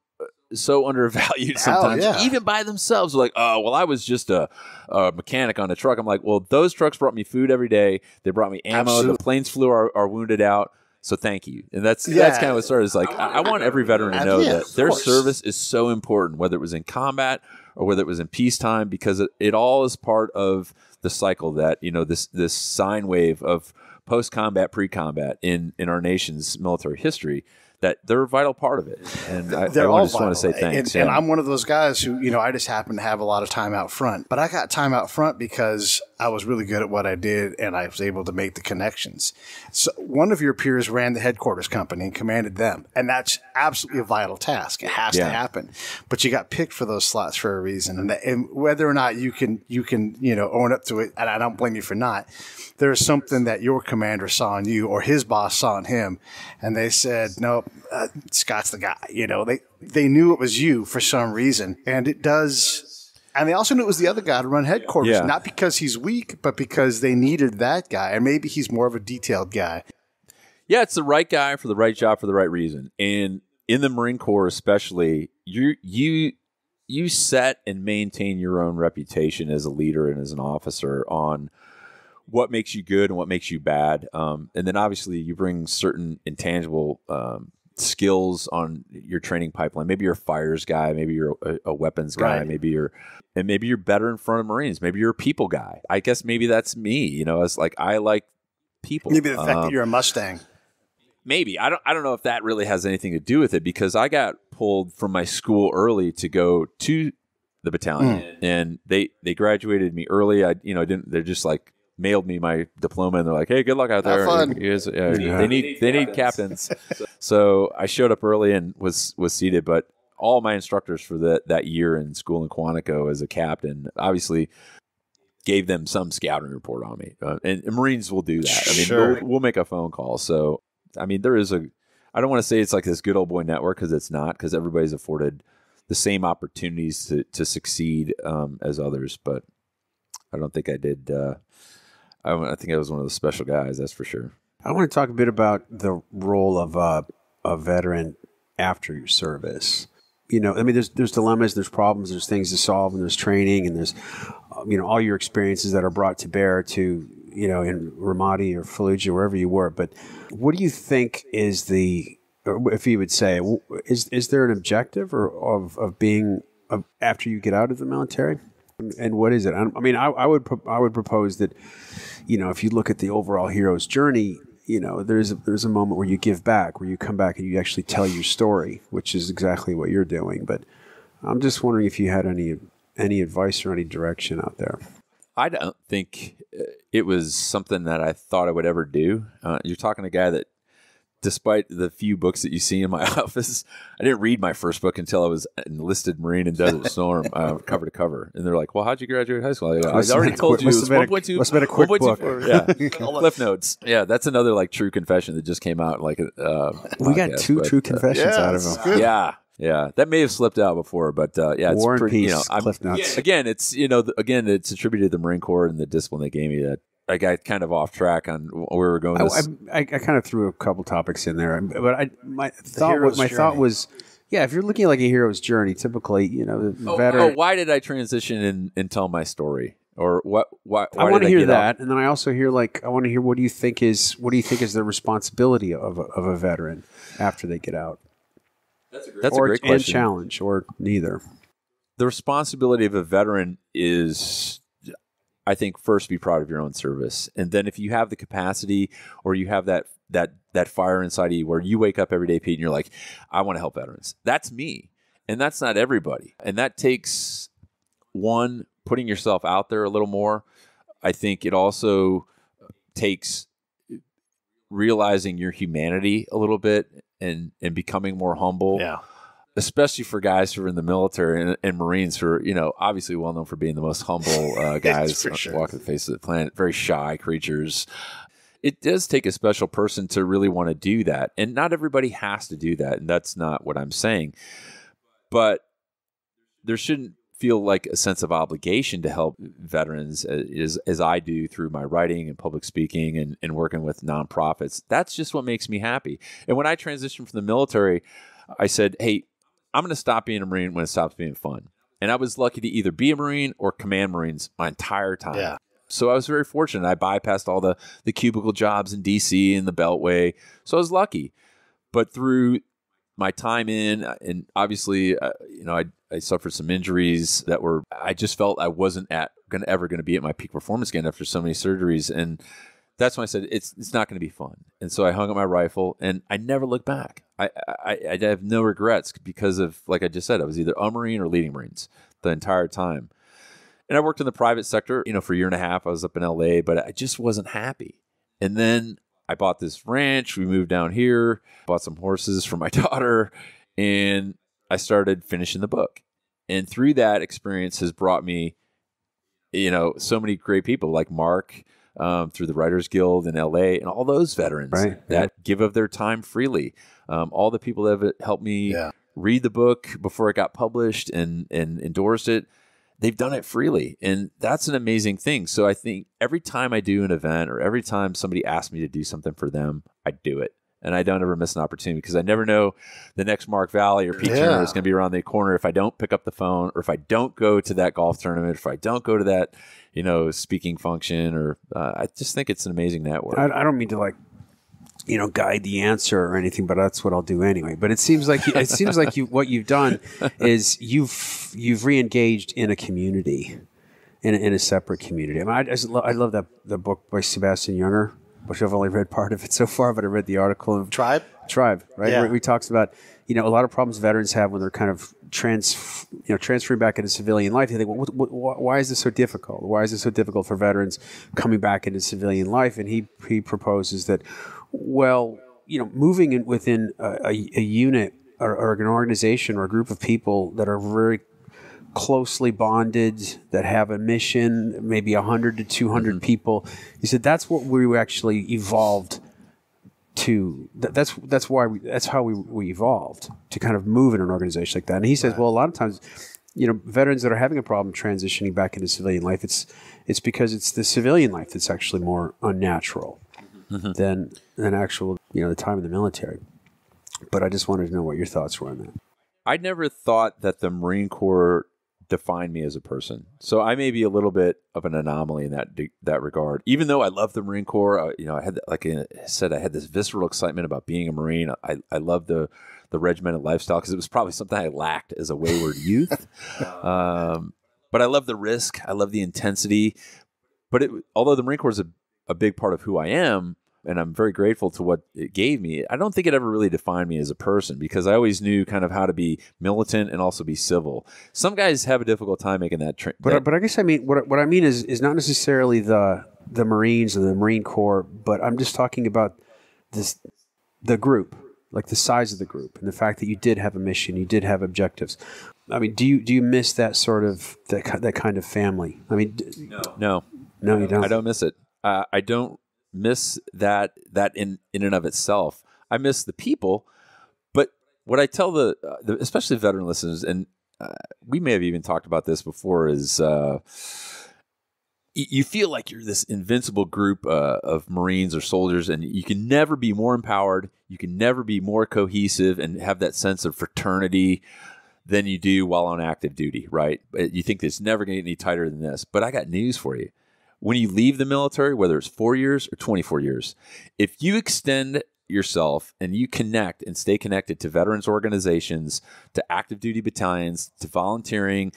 undervalued sometimes, even by themselves. They're like, oh, well, I was just a mechanic on a truck. I'm like, well, those trucks brought me food every day. They brought me ammo. Absolutely. The planes flew our wounded out. So thank you. And that's kind of what started. It's like, I want every veteran to know that their service is so important, whether it was in combat or whether it was in peacetime, because it all is part of the cycle that, this sine wave of post-combat, pre-combat in our nation's military history, that they're a vital part of it. And I just want to say thanks. And I'm one of those guys who, I just happen to have a lot of time out front. But I got time out front because I was really good at what I did, and I was able to make the connections. So one of your peers ran the headquarters company and commanded them. And that's absolutely a vital task. It has to happen. But you got picked for those slots for a reason. And whether or not you can own up to it, and I don't blame you for not, there's something that your commander saw in you, or his boss saw in him, and they said, nope, Scott's the guy. They knew it was you for some reason, and it does. And they also knew it was the other guy to run headquarters, not because he's weak, but because they needed that guy, and maybe he's more of a detailed guy. Yeah, it's the right guy for the right job for the right reason. And in the Marine Corps especially, you you set and maintain your own reputation as a leader and as an officer on what makes you good and what makes you bad. And then obviously you bring certain intangible skills on your training pipeline. Maybe you're a fires guy, maybe you're a weapons guy, Right. maybe you're better in front of Marines. Maybe you're a people guy. I guess maybe that's me. It's like I like people. Maybe the fact that you're a Mustang. Maybe. I don't know if that really has anything to do with it, because I got pulled from my school early to go to the battalion, and they graduated me early. They're just like mailed me my diploma, and they're like, "Hey, good luck out there. fun. They need captains." So I showed up early and was seated, but all my instructors for that year in school in Quantico as a captain obviously gave them some scouting report on me, and Marines will do that. I mean, Sure. we'll make a phone call. So I mean, there is I don't want to say it's like this good old boy network, because it's not, because everybody's afforded the same opportunities to succeed as others. But I don't think I did. I think I was one of the special guys, that's for sure. I want to talk a bit about the role of a veteran after your service. I mean, there's dilemmas, there's problems, there's things to solve, and there's training, and there's all your experiences that are brought to bear to in Ramadi or Fallujah, wherever you were. But what do you think is or if you would say, is there an objective of being after you get out of the military? And what is it? I mean, I would propose that, if you look at the overall hero's journey, there's a moment where you give back, where you come back and you actually tell your story, which is exactly what you're doing. But I'm just wondering if you had any advice or any direction out there. I don't think it was something that I thought I would ever do. You're talking to a guy that, despite the few books that you see in my office, I didn't read my first book until I was enlisted Marine in Desert Storm, cover to cover. And they're like, "Well, how'd you graduate high school?" I already told you it was 1.2. Must have been a quick book. Yeah, Cliff Notes. Yeah, that's another like true confession that just came out. Like we got two true confessions out of him. Good. Yeah, that may have slipped out before, but it's War and pretty. Peace, Cliff Notes. Again, it's it's attributed to the Marine Corps and the discipline they gave me that. I got kind of off track on where we were going. I kind of threw a couple topics in there, but my thought was, if you're looking at like a hero's journey, typically, the veteran. Why did I transition and tell my story, or what? Why I want to hear that, up? and then I also hear I want to hear what do you think is the responsibility of a veteran after they get out? That's a great question. And challenge, or neither. The responsibility of a veteran is, I think, first be proud of your own service, and then if you have the capacity, or you have that fire inside of you, where you wake up every day, Pete, and you're like, I want to help veterans. That's me, and that's not everybody, and that takes putting yourself out there a little more. I think it also takes realizing your humanity a little bit and becoming more humble. Yeah. Especially for guys who are in the military and Marines who are, obviously well known for being the most humble guys walking the face of the planet, very shy creatures. It does take a special person to really want to do that. And not everybody has to do that. And that's not what I'm saying. But there shouldn't feel like a sense of obligation to help veterans as I do through my writing and public speaking and working with nonprofits. That's just what makes me happy. And when I transitioned from the military, I said, hey, I'm going to stop being a Marine when it stops being fun. And I was lucky to either be a Marine or command Marines my entire time. Yeah. So I was very fortunate. I bypassed all the cubicle jobs in D.C. and the Beltway. So I was lucky. But through my time in, and obviously, I suffered some injuries that I just felt I wasn't ever going to be at my peak performance again after so many surgeries. And that's when I said, it's not going to be fun. And so I hung up my rifle, and I never looked back. I have no regrets because of, like I just said, I was either a Marine or leading Marines the entire time. And I worked in the private sector, for a year and a half. I was up in LA, but I just wasn't happy. And then I bought this ranch. We moved down here, bought some horses for my daughter, and I started finishing the book. And through that experience has brought me, so many great people like Mark, through the Writers Guild in LA, and all those veterans that give of their time freely. All the people that have helped me read the book before it got published and endorsed it, they've done it freely. And that's an amazing thing. So I think every time I do an event or every time somebody asks me to do something for them, I do it. and I don't ever miss an opportunity because I never know the next Mark Valley or Pete Turner is going to be around the corner if I don't pick up the phone, or if I don't go to that golf tournament, if I don't go to that, speaking function, or I just think it's an amazing network. I don't mean to guide the answer or anything, but that's what I'll do anyway. But it seems like what you've done is you've re-engaged in a community, in a separate community. I mean, I love the book by Sebastian Junger, which I've only read part of it so far, but I read the article of Tribe, right? Yeah. Where he talks about a lot of problems veterans have when they're kind of transferring back into civilian life. They think, why is this so difficult? Why is it so difficult for veterans coming back into civilian life? And he proposes that, moving within a unit or an organization or a group of people that are very closely bonded, that have a mission, maybe 100 to 200 people. He said that's what we actually evolved to. That's how we evolved to kind of move in an organization like that. And he says, well, a lot of times, veterans that are having a problem transitioning back into civilian life, it's because it's the civilian life that's actually more unnatural than actual, the time in the military. But I just wanted to know what your thoughts were on that. I never thought that the Marine Corps defined me as a person. So I may be a little bit of an anomaly in that regard. Even though I love the Marine Corps, I had, like I said, I had this visceral excitement about being a Marine. I love the regimented lifestyle because it was probably something I lacked as a wayward youth. But I love the risk. I love the intensity. But although the Marine Corps is a big part of who I am, and I'm very grateful to what it gave me, I don't think it ever really defined me as a person, because I always knew kind of how to be militant and also be civil. Some guys have a difficult time making that. But I guess I mean what I mean is not necessarily the Marines or the Marine Corps, but I'm just talking about the group, like the size of the group, and the fact that you did have a mission, you did have objectives. I mean, do you miss that sort of that kind of family? I mean, no, you don't. I don't miss it. I don't miss that in and of itself. I miss the people, but what I tell the especially veteran listeners, and we may have even talked about this before, is you feel like you're this invincible group of Marines or soldiers, and you can never be more empowered, you can never be more cohesive and have that sense of fraternity than you do while on active duty, right? You think it's never going to get any tighter than this. But I got news for you. When you leave the military, whether it's 4 years or 24 years, if you extend yourself and you connect and stay connected to veterans organizations, to active duty battalions, to volunteering,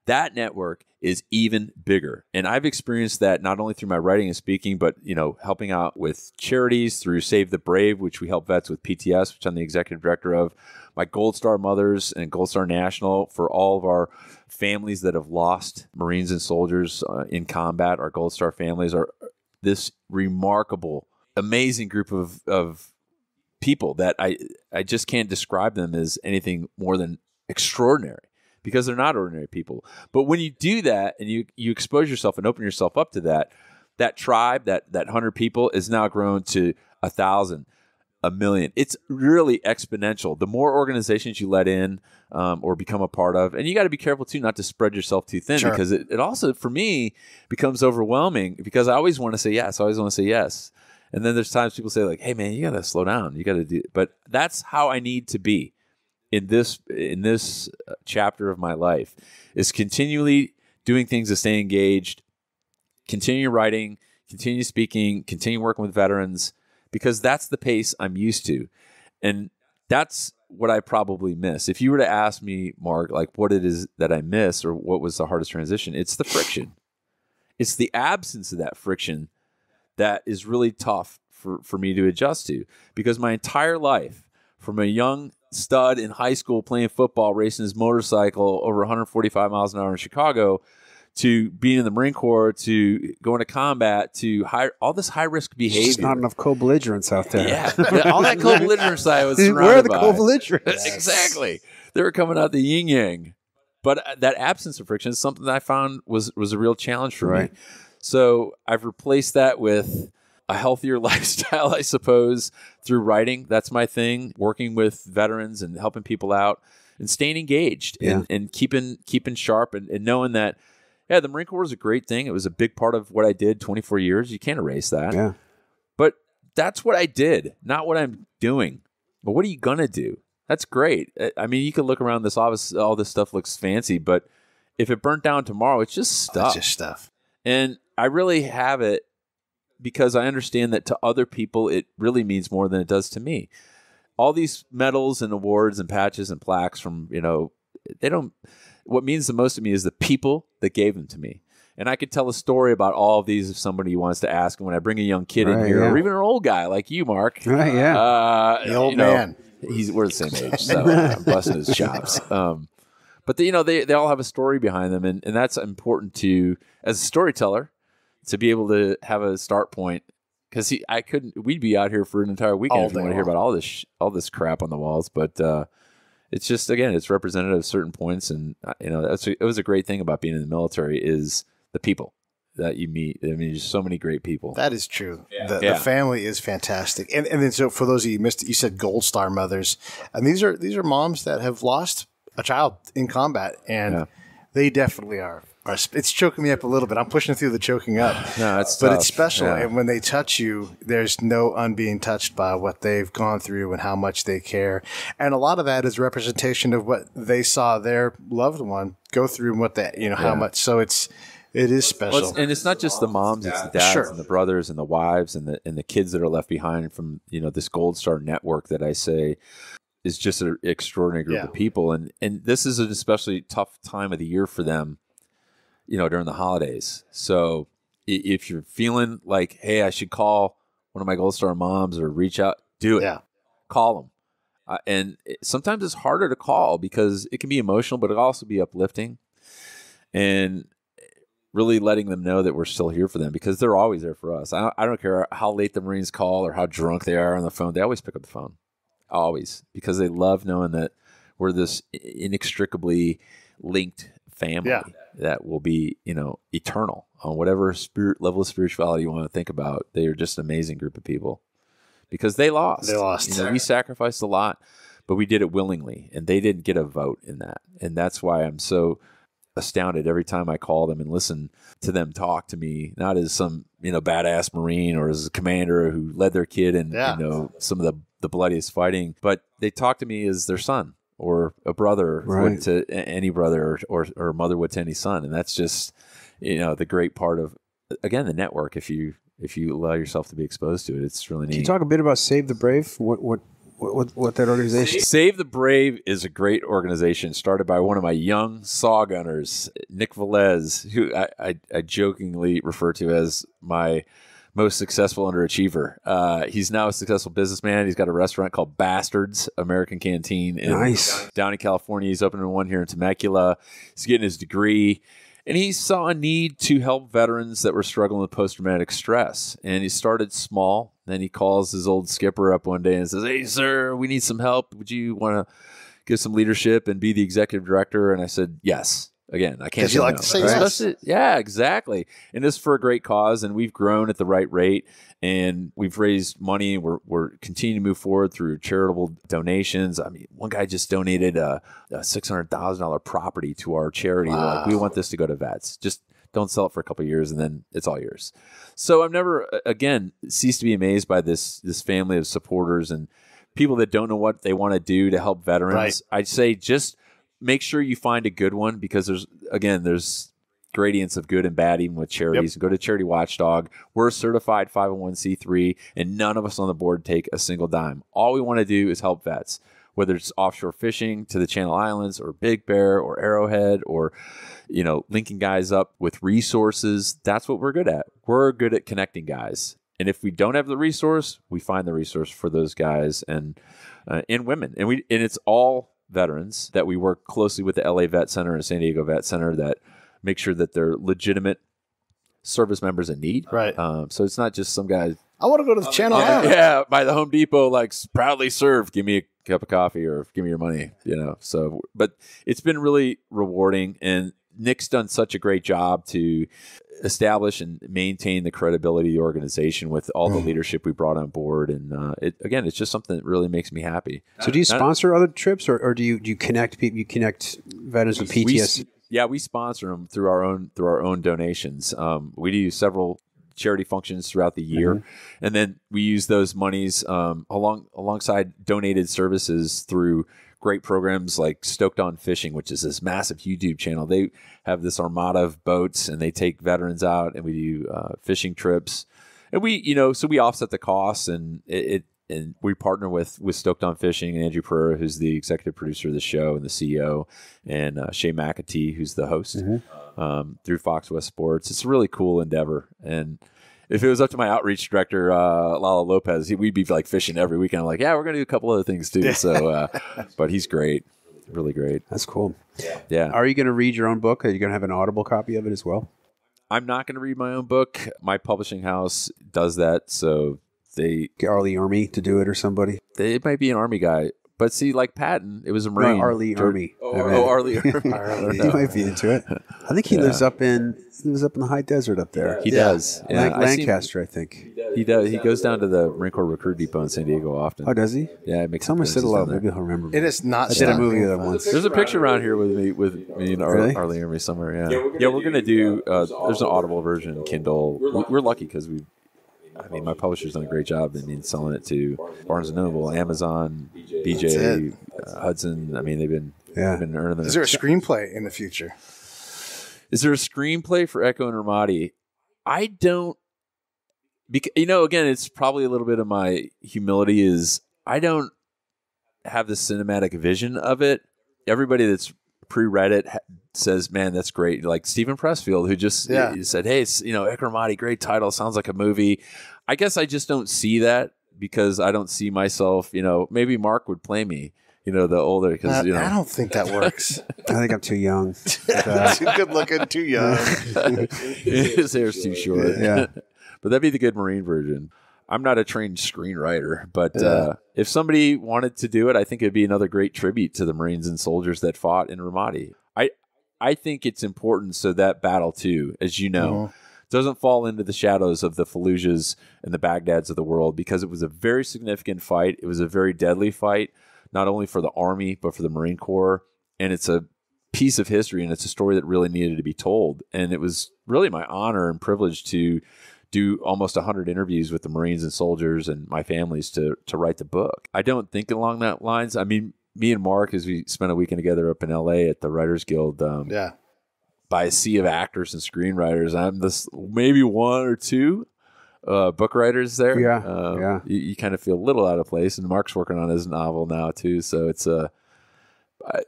that network is even bigger. And I've experienced that not only through my writing and speaking, but helping out with charities through Save the Brave, which we help vets with PTS, which I'm the executive director of. My Gold Star Mothers and Gold Star National for all of our families that have lost Marines and soldiers in combat. Our Gold Star families are this remarkable, amazing group of people that I just can't describe them as anything more than extraordinary, because they're not ordinary people. But when you do that and you expose yourself and open yourself up to that tribe, that 100 people is now grown to 1,000. 1 million. It's really exponential. The more organizations you let in or become a part of, and you got to be careful too not to spread yourself too thin, because it also, for me, becomes overwhelming, because I always want to say yes. And then there's times people say like, hey man, you got to slow down. You got to do, but that's how I need to be in this chapter of my life, is continually doing things to stay engaged, continue writing, continue speaking, continue working with veterans, because that's the pace I'm used to. And that's what I probably miss. If you were to ask me, Mark, like what it is that I miss or what was the hardest transition, it's the friction. It's the absence of that friction that is really tough for me to adjust to, because my entire life, from a young stud in high school playing football, racing his motorcycle over 145 miles an hour in Chicago, to being in the Marine Corps, to going to combat, to all this high-risk behavior. There's not enough co-belligerents out there. Yeah, all that co-belligerence I was surrounded by. Where are the co-belligerents? Exactly. They were coming out the yin-yang. But that absence of friction is something that I found was a real challenge for me. So I've replaced that with a healthier lifestyle, I suppose, through writing. That's my thing, working with veterans and helping people out and staying engaged and keeping sharp and knowing that, yeah, the Marine Corps was a great thing. It was a big part of what I did 24 years. You can't erase that. Yeah. But that's what I did, not what I'm doing. But what are you going to do? That's great. I mean, you can look around this office, all this stuff looks fancy, but if it burnt down tomorrow, it's just stuff. It's just stuff. And I really have it because I understand that to other people, it really means more than it does to me. All these medals and awards and patches and plaques from, they don't, what means the most to me is the people that gave them to me. And I could tell a story about all of these if somebody wants to ask. And when I bring a young kid in here, or even an old guy like you, Mark. Right, yeah. The old man. We're the same age, so I'm busting his chops. But they all have a story behind them, and that's important to, as a storyteller, to be able to have a start point. Because we'd be out here for an entire weekend if you want to hear about all this crap on the walls. But it's just, again, it's representative of certain points, and it was a great thing about being in the military is the people that you meet. I mean, there's so many great people. That is true. The family is fantastic. And then so for those of you who missed it, you said Gold Star mothers. And these are moms that have lost a child in combat, and they definitely are. It's choking me up a little bit. I'm pushing through the choking up. No, it's but tough. it's special. Yeah. And when they touch you, there's no unbeing touched by what they've gone through and how much they care. And a lot of that is representation of what they saw their loved one go through and what that, how much. So it is special. Well, and it's not just the moms, it's the dads and the brothers and the wives and the kids that are left behind from, this Gold Star network that I say is just an extraordinary group of people. And this is an especially tough time of the year for them, during the holidays. So if you're feeling like, hey, I should call one of my Gold Star moms or reach out, do it. Yeah. Call them. And sometimes it's harder to call because it can be emotional, but it'll also be uplifting. And really letting them know that we're still here for them because they're always there for us. I don't care how late the Marines call or how drunk they are on the phone. They always pick up the phone. Always. Because they love knowing that we're this inextricably linked family that will be, eternal on whatever level of spirituality you want to think about. They are just an amazing group of people because they lost. They lost. We sacrificed a lot, but we did it willingly and they didn't get a vote in that. And that's why I'm so astounded every time I call them and listen to them talk to me, not as some, badass Marine or as a commander who led their kid in, some of the bloodiest fighting, but they talk to me as their son or a brother would to any brother or a mother would to any son. And that's just, the great part of, again, the network. If you allow yourself to be exposed to it, it's really neat. Can you talk a bit about Save the Brave? What that organization? Save the Brave is a great organization started by one of my young saw gunners, Nick Velez, who I jokingly refer to as my most successful underachiever. He's now a successful businessman. He's got a restaurant called Bastards American Canteen down in California. He's opening one here in Temecula. He's getting his degree. And he saw a need to help veterans that were struggling with post-traumatic stress. And he started small. Then he calls his old skipper up one day and says, "Hey, sir, we need some help. Would you want to give some leadership and be the executive director?" And I said, yes. Again, I can't say you like no, to say right? yes. Yeah, exactly. And this is for a great cause. And we've grown at the right rate. And we've raised money. We're continuing to move forward through charitable donations. I mean, one guy just donated a $600,000 property to our charity. Wow. Like, we want this to go to vets. Just don't sell it for a couple of years, and then it's all yours. So I've never, again, ceased to be amazed by this family of supporters and people that don't know what they want to do to help veterans. Right. I'd say just make sure you find a good one because there's gradients of good and bad even with charities. Go to Charity Watchdog. We're a certified 501c3, and none of us on the board take a single dime. All we want to do is help vets, whether it's offshore fishing to the Channel Islands or Big Bear or Arrowhead or, linking guys up with resources. That's what we're good at. We're good at connecting guys. And if we don't have the resource, we find the resource for those guys and women. And it's all veterans that we work closely with the LA Vet Center and San Diego Vet Center that make sure that they're legitimate service members in need. Right. So it's not just some guy. I want to go to the Channel Islands. Yeah, by the Home Depot, like proudly served. Give me a cup of coffee or give me your money. So, but it's been really rewarding, and Nick's done such a great job to establish and maintain the credibility of the organization with all the leadership we brought on board. And it's just something that really makes me happy. So do you sponsor other trips or do you connect people? You connect veterans with PTSD? We sponsor them through our own donations. We do several charity functions throughout the year, and then we use those monies alongside donated services through great programs like Stoked on Fishing, which is this massive YouTube channel. They have this armada of boats, and they take veterans out, and we do fishing trips, and so we offset the costs, and and we partner with Stoked on Fishing and Andrew Pereira, who's the executive producer of the show and the CEO, and Shay McAtee, who's the host, through Fox West Sports. It's a really cool endeavor. And if it was up to my outreach director, Lalo Lopez, we'd be like fishing every weekend. I'm like, yeah, we're going to do a couple other things too. So, but he's great. Really great. That's cool. Yeah. Are you going to read your own book? Are you going to have an Audible copy of it as well? I'm not going to read my own book. My publishing house does that. So they get Arlie Army to do it or somebody. It might be an Army guy. But see, like Patton, it was a Marine. No, Arlie Army. Arlie Army. He might be into it. I think he lives up in the high desert up there. He does. Yeah. Lancaster, I think. He does. He goes down to the Marine Corps Recruit Depot in San Diego often. Oh, does he? Yeah, it makes Tell him I said hello. Maybe he'll remember me. It is not. I did a movie that once. There's a picture around here with me and Arlie Army somewhere. Yeah, we're gonna do. There's an Audible version, Kindle. We're lucky because my publisher's done a great job in selling it to Barnes & Noble, Amazon, BJ, Hudson. I mean, they've been earning them. Is there a screenplay in the future? Is there a screenplay for Echo and Ramadi? I don't. Again, it's probably a little bit of my humility is I don't have the cinematic vision of it. Everybody that's pre-read it says, man, that's great. Like Stephen Pressfield, who just said, hey, Echo Ramadi, great title, sounds like a movie. I guess I just don't see that because I don't see myself, maybe Mark would play me, the older. Because I don't think that works. I think I'm too young. Too good looking, too young. His hair's too short. Yeah. But that'd be the good Marine version. I'm not a trained screenwriter, but if somebody wanted to do it, I think it'd be another great tribute to the Marines and soldiers that fought in Ramadi. I think it's important so that battle too, as you know, doesn't fall into the shadows of the Fallujahs and the Baghdads of the world, because it was a very significant fight. It was a very deadly fight, not only for the Army, but for the Marine Corps. And it's a piece of history, and it's a story that really needed to be told. And it was really my honor and privilege to do almost 100 interviews with the Marines and soldiers and my families to write the book. I don't think along that lines. I mean, me and Mark, as we spent a weekend together up in LA at the Writers Guild, by a sea of actors and screenwriters, I'm this maybe one or two book writers there. You kind of feel a little out of place, and Mark's working on his novel now too. So it's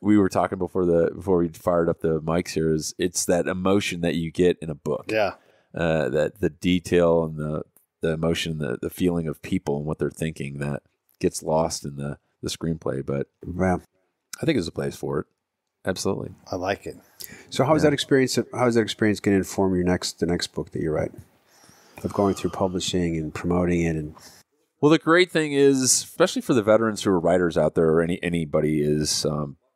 we were talking before we fired up the mics here. It's that emotion that you get in a book. That the detail and the emotion, the feeling of people and what they're thinking that gets lost in the screenplay. But I think there's a place for it. Absolutely. I like it. So how is that experience going to inform the next book that you write, of going through publishing and promoting it? Well, the great thing is, especially for the veterans who are writers out there, or anybody is,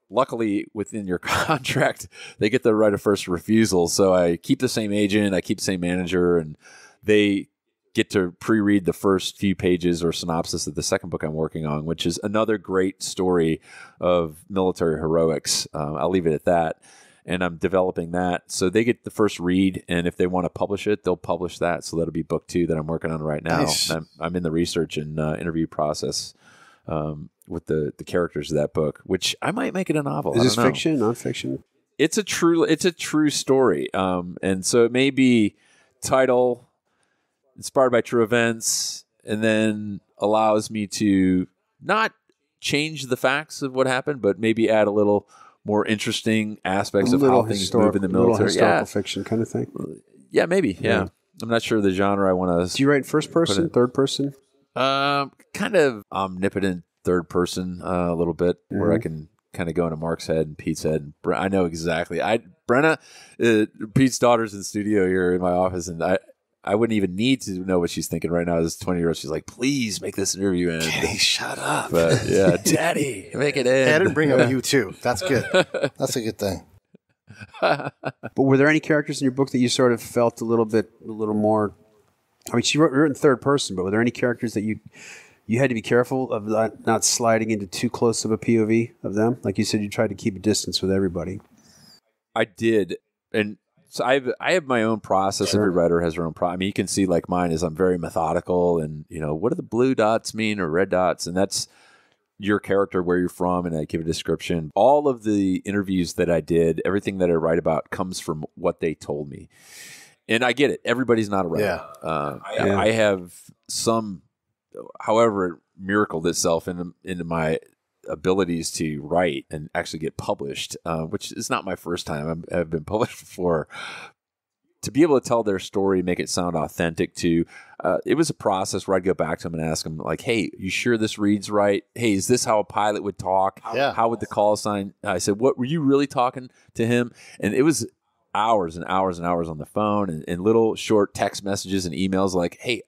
luckily within your contract, they get the right of first refusal. So I keep the same agent, I keep the same manager, and they get to pre-read the first few pages or synopsis of the second book I'm working on, which is another great story of military heroics. I'll leave it at that. And I'm developing that. So they get the first read, and if they want to publish it, they'll publish that. So that'll be book 2 that I'm working on right now. Nice. I'm in the research and interview process with the characters of that book, which I might make it a novel. Is this fiction, nonfiction? It's a true story. And so it may be title inspired by true events, and then allows me to not change the facts of what happened, but maybe add a little more interesting aspects of how things move in the military. Historical fiction kind of thing. Yeah, maybe. Yeah. I'm not sure the genre I want to. Do you write first person, third person? Kind of omnipotent third person a little bit, where I can kind of go into Mark's head and Pete's head. I know exactly. Brenna, Pete's daughter's in the studio here in my office, and I wouldn't even need to know what she's thinking right now. As a 20-year-old, she's like, please make this interview in. Kitty, shut up. But yeah, Daddy, make it in. Hey, I didn't bring up you too. That's good. That's a good thing. But were there any characters in your book that you sort of felt a little more? I mean, she wrote in third person, but were there any characters that you had to be careful of not sliding into too close of a POV of them? Like you said, you tried to keep a distance with everybody. I did, and So I have my own process. Every writer has their own process. I mean, you can see like mine is I'm very methodical, and what do the blue dots mean or red dots, and that's your character, where you're from, and I give a description. All of the interviews that I did, everything that I write about comes from what they told me. And I get it. Everybody's not a writer. I have some, however, it miracled itself into my abilities to write and actually get published, which is not my first time. I've been published before. To be able to tell their story, make it sound authentic too, it was a process where I'd go back to them and ask them, like, hey, you sure this reads right? Hey, is this how a pilot would talk? How would the call sign? I said, what, were you really talking to him? And it was hours and hours and hours on the phone and little short text messages and emails like, hey,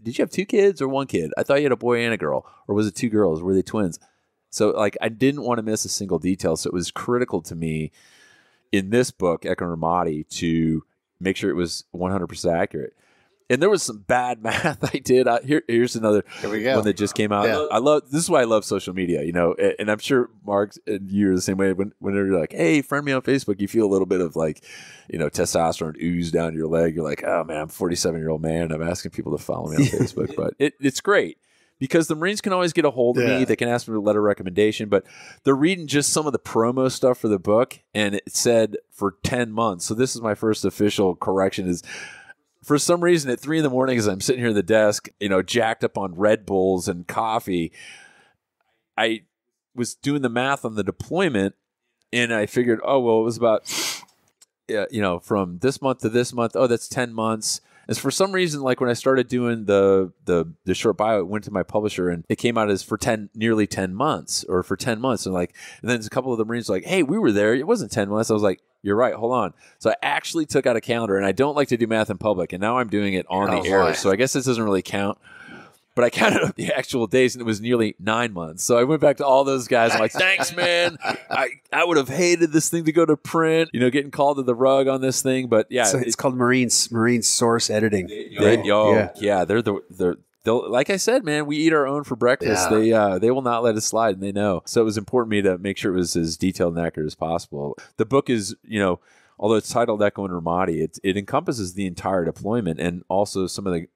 did you have 2 kids or 1 kid? I thought you had a boy and a girl. Or was it 2 girls? Were they twins? So like I didn't want to miss a single detail. So it was critical to me in this book, Echo Ramadi, to make sure it was 100% accurate. And there was some bad math I did. Here's another one that just came out. Yeah. This is why I love social media, and I'm sure Mark and you are the same way. Whenever you're like, hey, friend me on Facebook, you feel a little bit of like, testosterone ooze down your leg. You're like, oh man, I'm a 47-year-old man. I'm asking people to follow me on Facebook, but it's great. Because the Marines can always get a hold of me. They can ask me to letter recommendation, but they're reading just some of the promo stuff for the book, and it said for 10 months. So this is my first official correction is, for some reason at 3 a.m, as I'm sitting here at the desk, jacked up on Red Bulls and coffee, I was doing the math on the deployment, and I figured, it was about, from this month to this month. Oh, that's 10 months. And for some reason, like when I started doing the short bio, it went to my publisher and it came out as for nearly 10 months or for 10 months. And then a couple of the Marines were like, hey, we were there. It wasn't 10 months. I was like, you're right. Hold on. So I actually took out a calendar, and I don't like to do math in public. And now I'm doing it on the air. So I guess this doesn't really count. But I counted up the actual days, and it was nearly 9 months. So I went back to all those guys. I'm like, thanks, man. I would have hated this thing to go to print, getting called to the rug on this thing. But yeah. So it's called Marine Source Editing. They're like I said, man, we eat our own for breakfast. Yeah. They will not let us slide, and they know. So it was important to me to make sure it was as detailed and accurate as possible. The book is, although it's titled Echo and Ramadi, it encompasses the entire deployment and also some of the,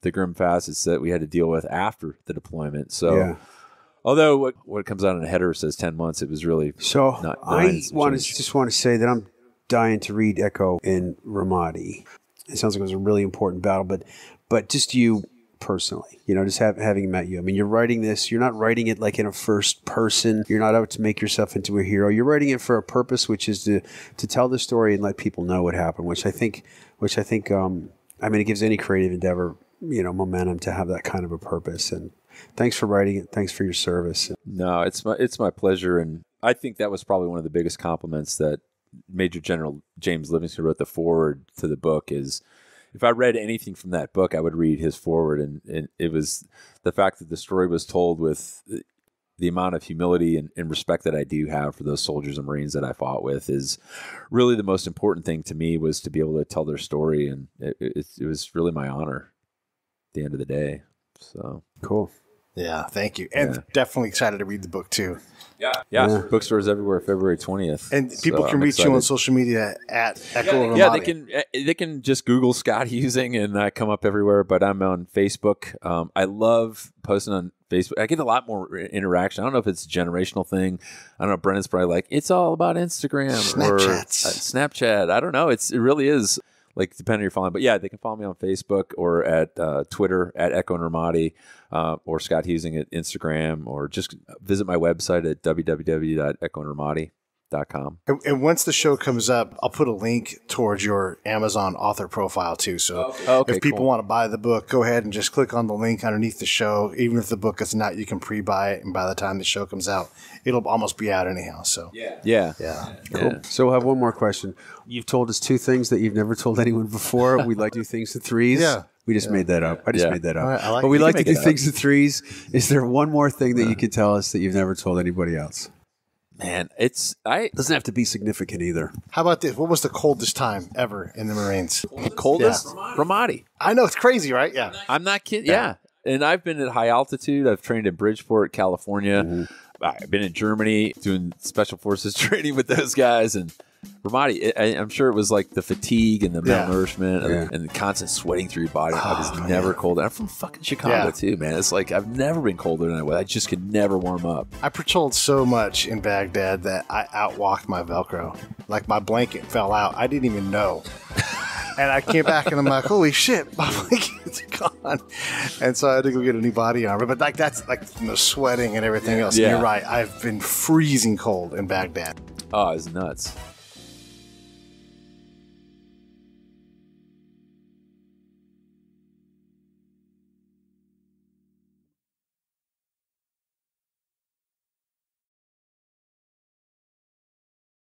the grim facets that we had to deal with after the deployment. So, although what comes out in a header says 10 months, it was really not. I just want to say that I'm dying to read Echo and Ramadi. It sounds like it was a really important battle, but just you personally, just having met you. I mean, you're writing this, you're not writing it like in a first person. You're not out to make yourself into a hero. You're writing it for a purpose, which is to tell the story and let people know what happened, which I think, it gives any creative endeavor, momentum to have that kind of a purpose. And thanks for writing it. Thanks for your service. No, it's my pleasure. And I think that was probably one of the biggest compliments that Major General James Livingston wrote the foreword to the book is, if I read anything from that book, I would read his foreword, and it was the fact that the story was told with the amount of humility and respect that I do have for those soldiers and Marines that I fought with is really the most important thing to me, was to be able to tell their story, and it was really my honor at the end of the day. So cool. Yeah, thank you. And definitely excited to read the book too. Yeah. Bookstores everywhere, February 20th. And people can reach you on social media at Echo Ramadi. Yeah, they can just Google Scott Huesing and I come up everywhere, but I'm on Facebook. I love posting on Facebook. I get a lot more interaction. I don't know if it's a generational thing. I don't know. Brennan's probably like, it's all about Instagram or Snapchat. I don't know. It really is. Like, depending on your following. But yeah, they can follow me on Facebook or at Twitter at Echo and Ramadi, or Scott Huesing at Instagram, or just visit my website at www.echoandramadi.com. And once the show comes up, I'll put a link towards your Amazon author profile too. So if people want to buy the book, go ahead and just click on the link underneath the show. Even if the book is not, you can pre-buy it, and by the time the show comes out, it'll almost be out anyhow. So yeah. Cool. So we'll have one more question. You've told us 2 things that you've never told anyone before. We'd like to do things in 3s. Yeah. We just made that up. I just made that up. Right, but we like to do things in 3s. Is there one more thing that you could tell us that you've never told anybody else? Man, doesn't have to be significant either. How about this? What was the coldest time ever in the Marines? Coldest? Ramadi. I know, it's crazy, right? Yeah. I'm not kidding. Yeah. And I've been at high altitude. I've trained in Bridgeport, California. Mm-hmm. I've been in Germany doing special forces training with those guys. And Ramadi, I'm sure it was like the fatigue and the malnourishment Yeah. and the constant sweating through your body. I was never cold. I'm from fucking Chicago too, man. It's like I've never been colder than I was. I just could never warm up. I patrolled so much in Baghdad that I outwalked my Velcro. Like my blanket fell out. I didn't even know. And I came back and I'm like, holy shit, my blanket's gone. And so I had to go get a new body armor. But like that's like sweating and everything else. Yeah. And you're right. I've been freezing cold in Baghdad. Oh, it's nuts.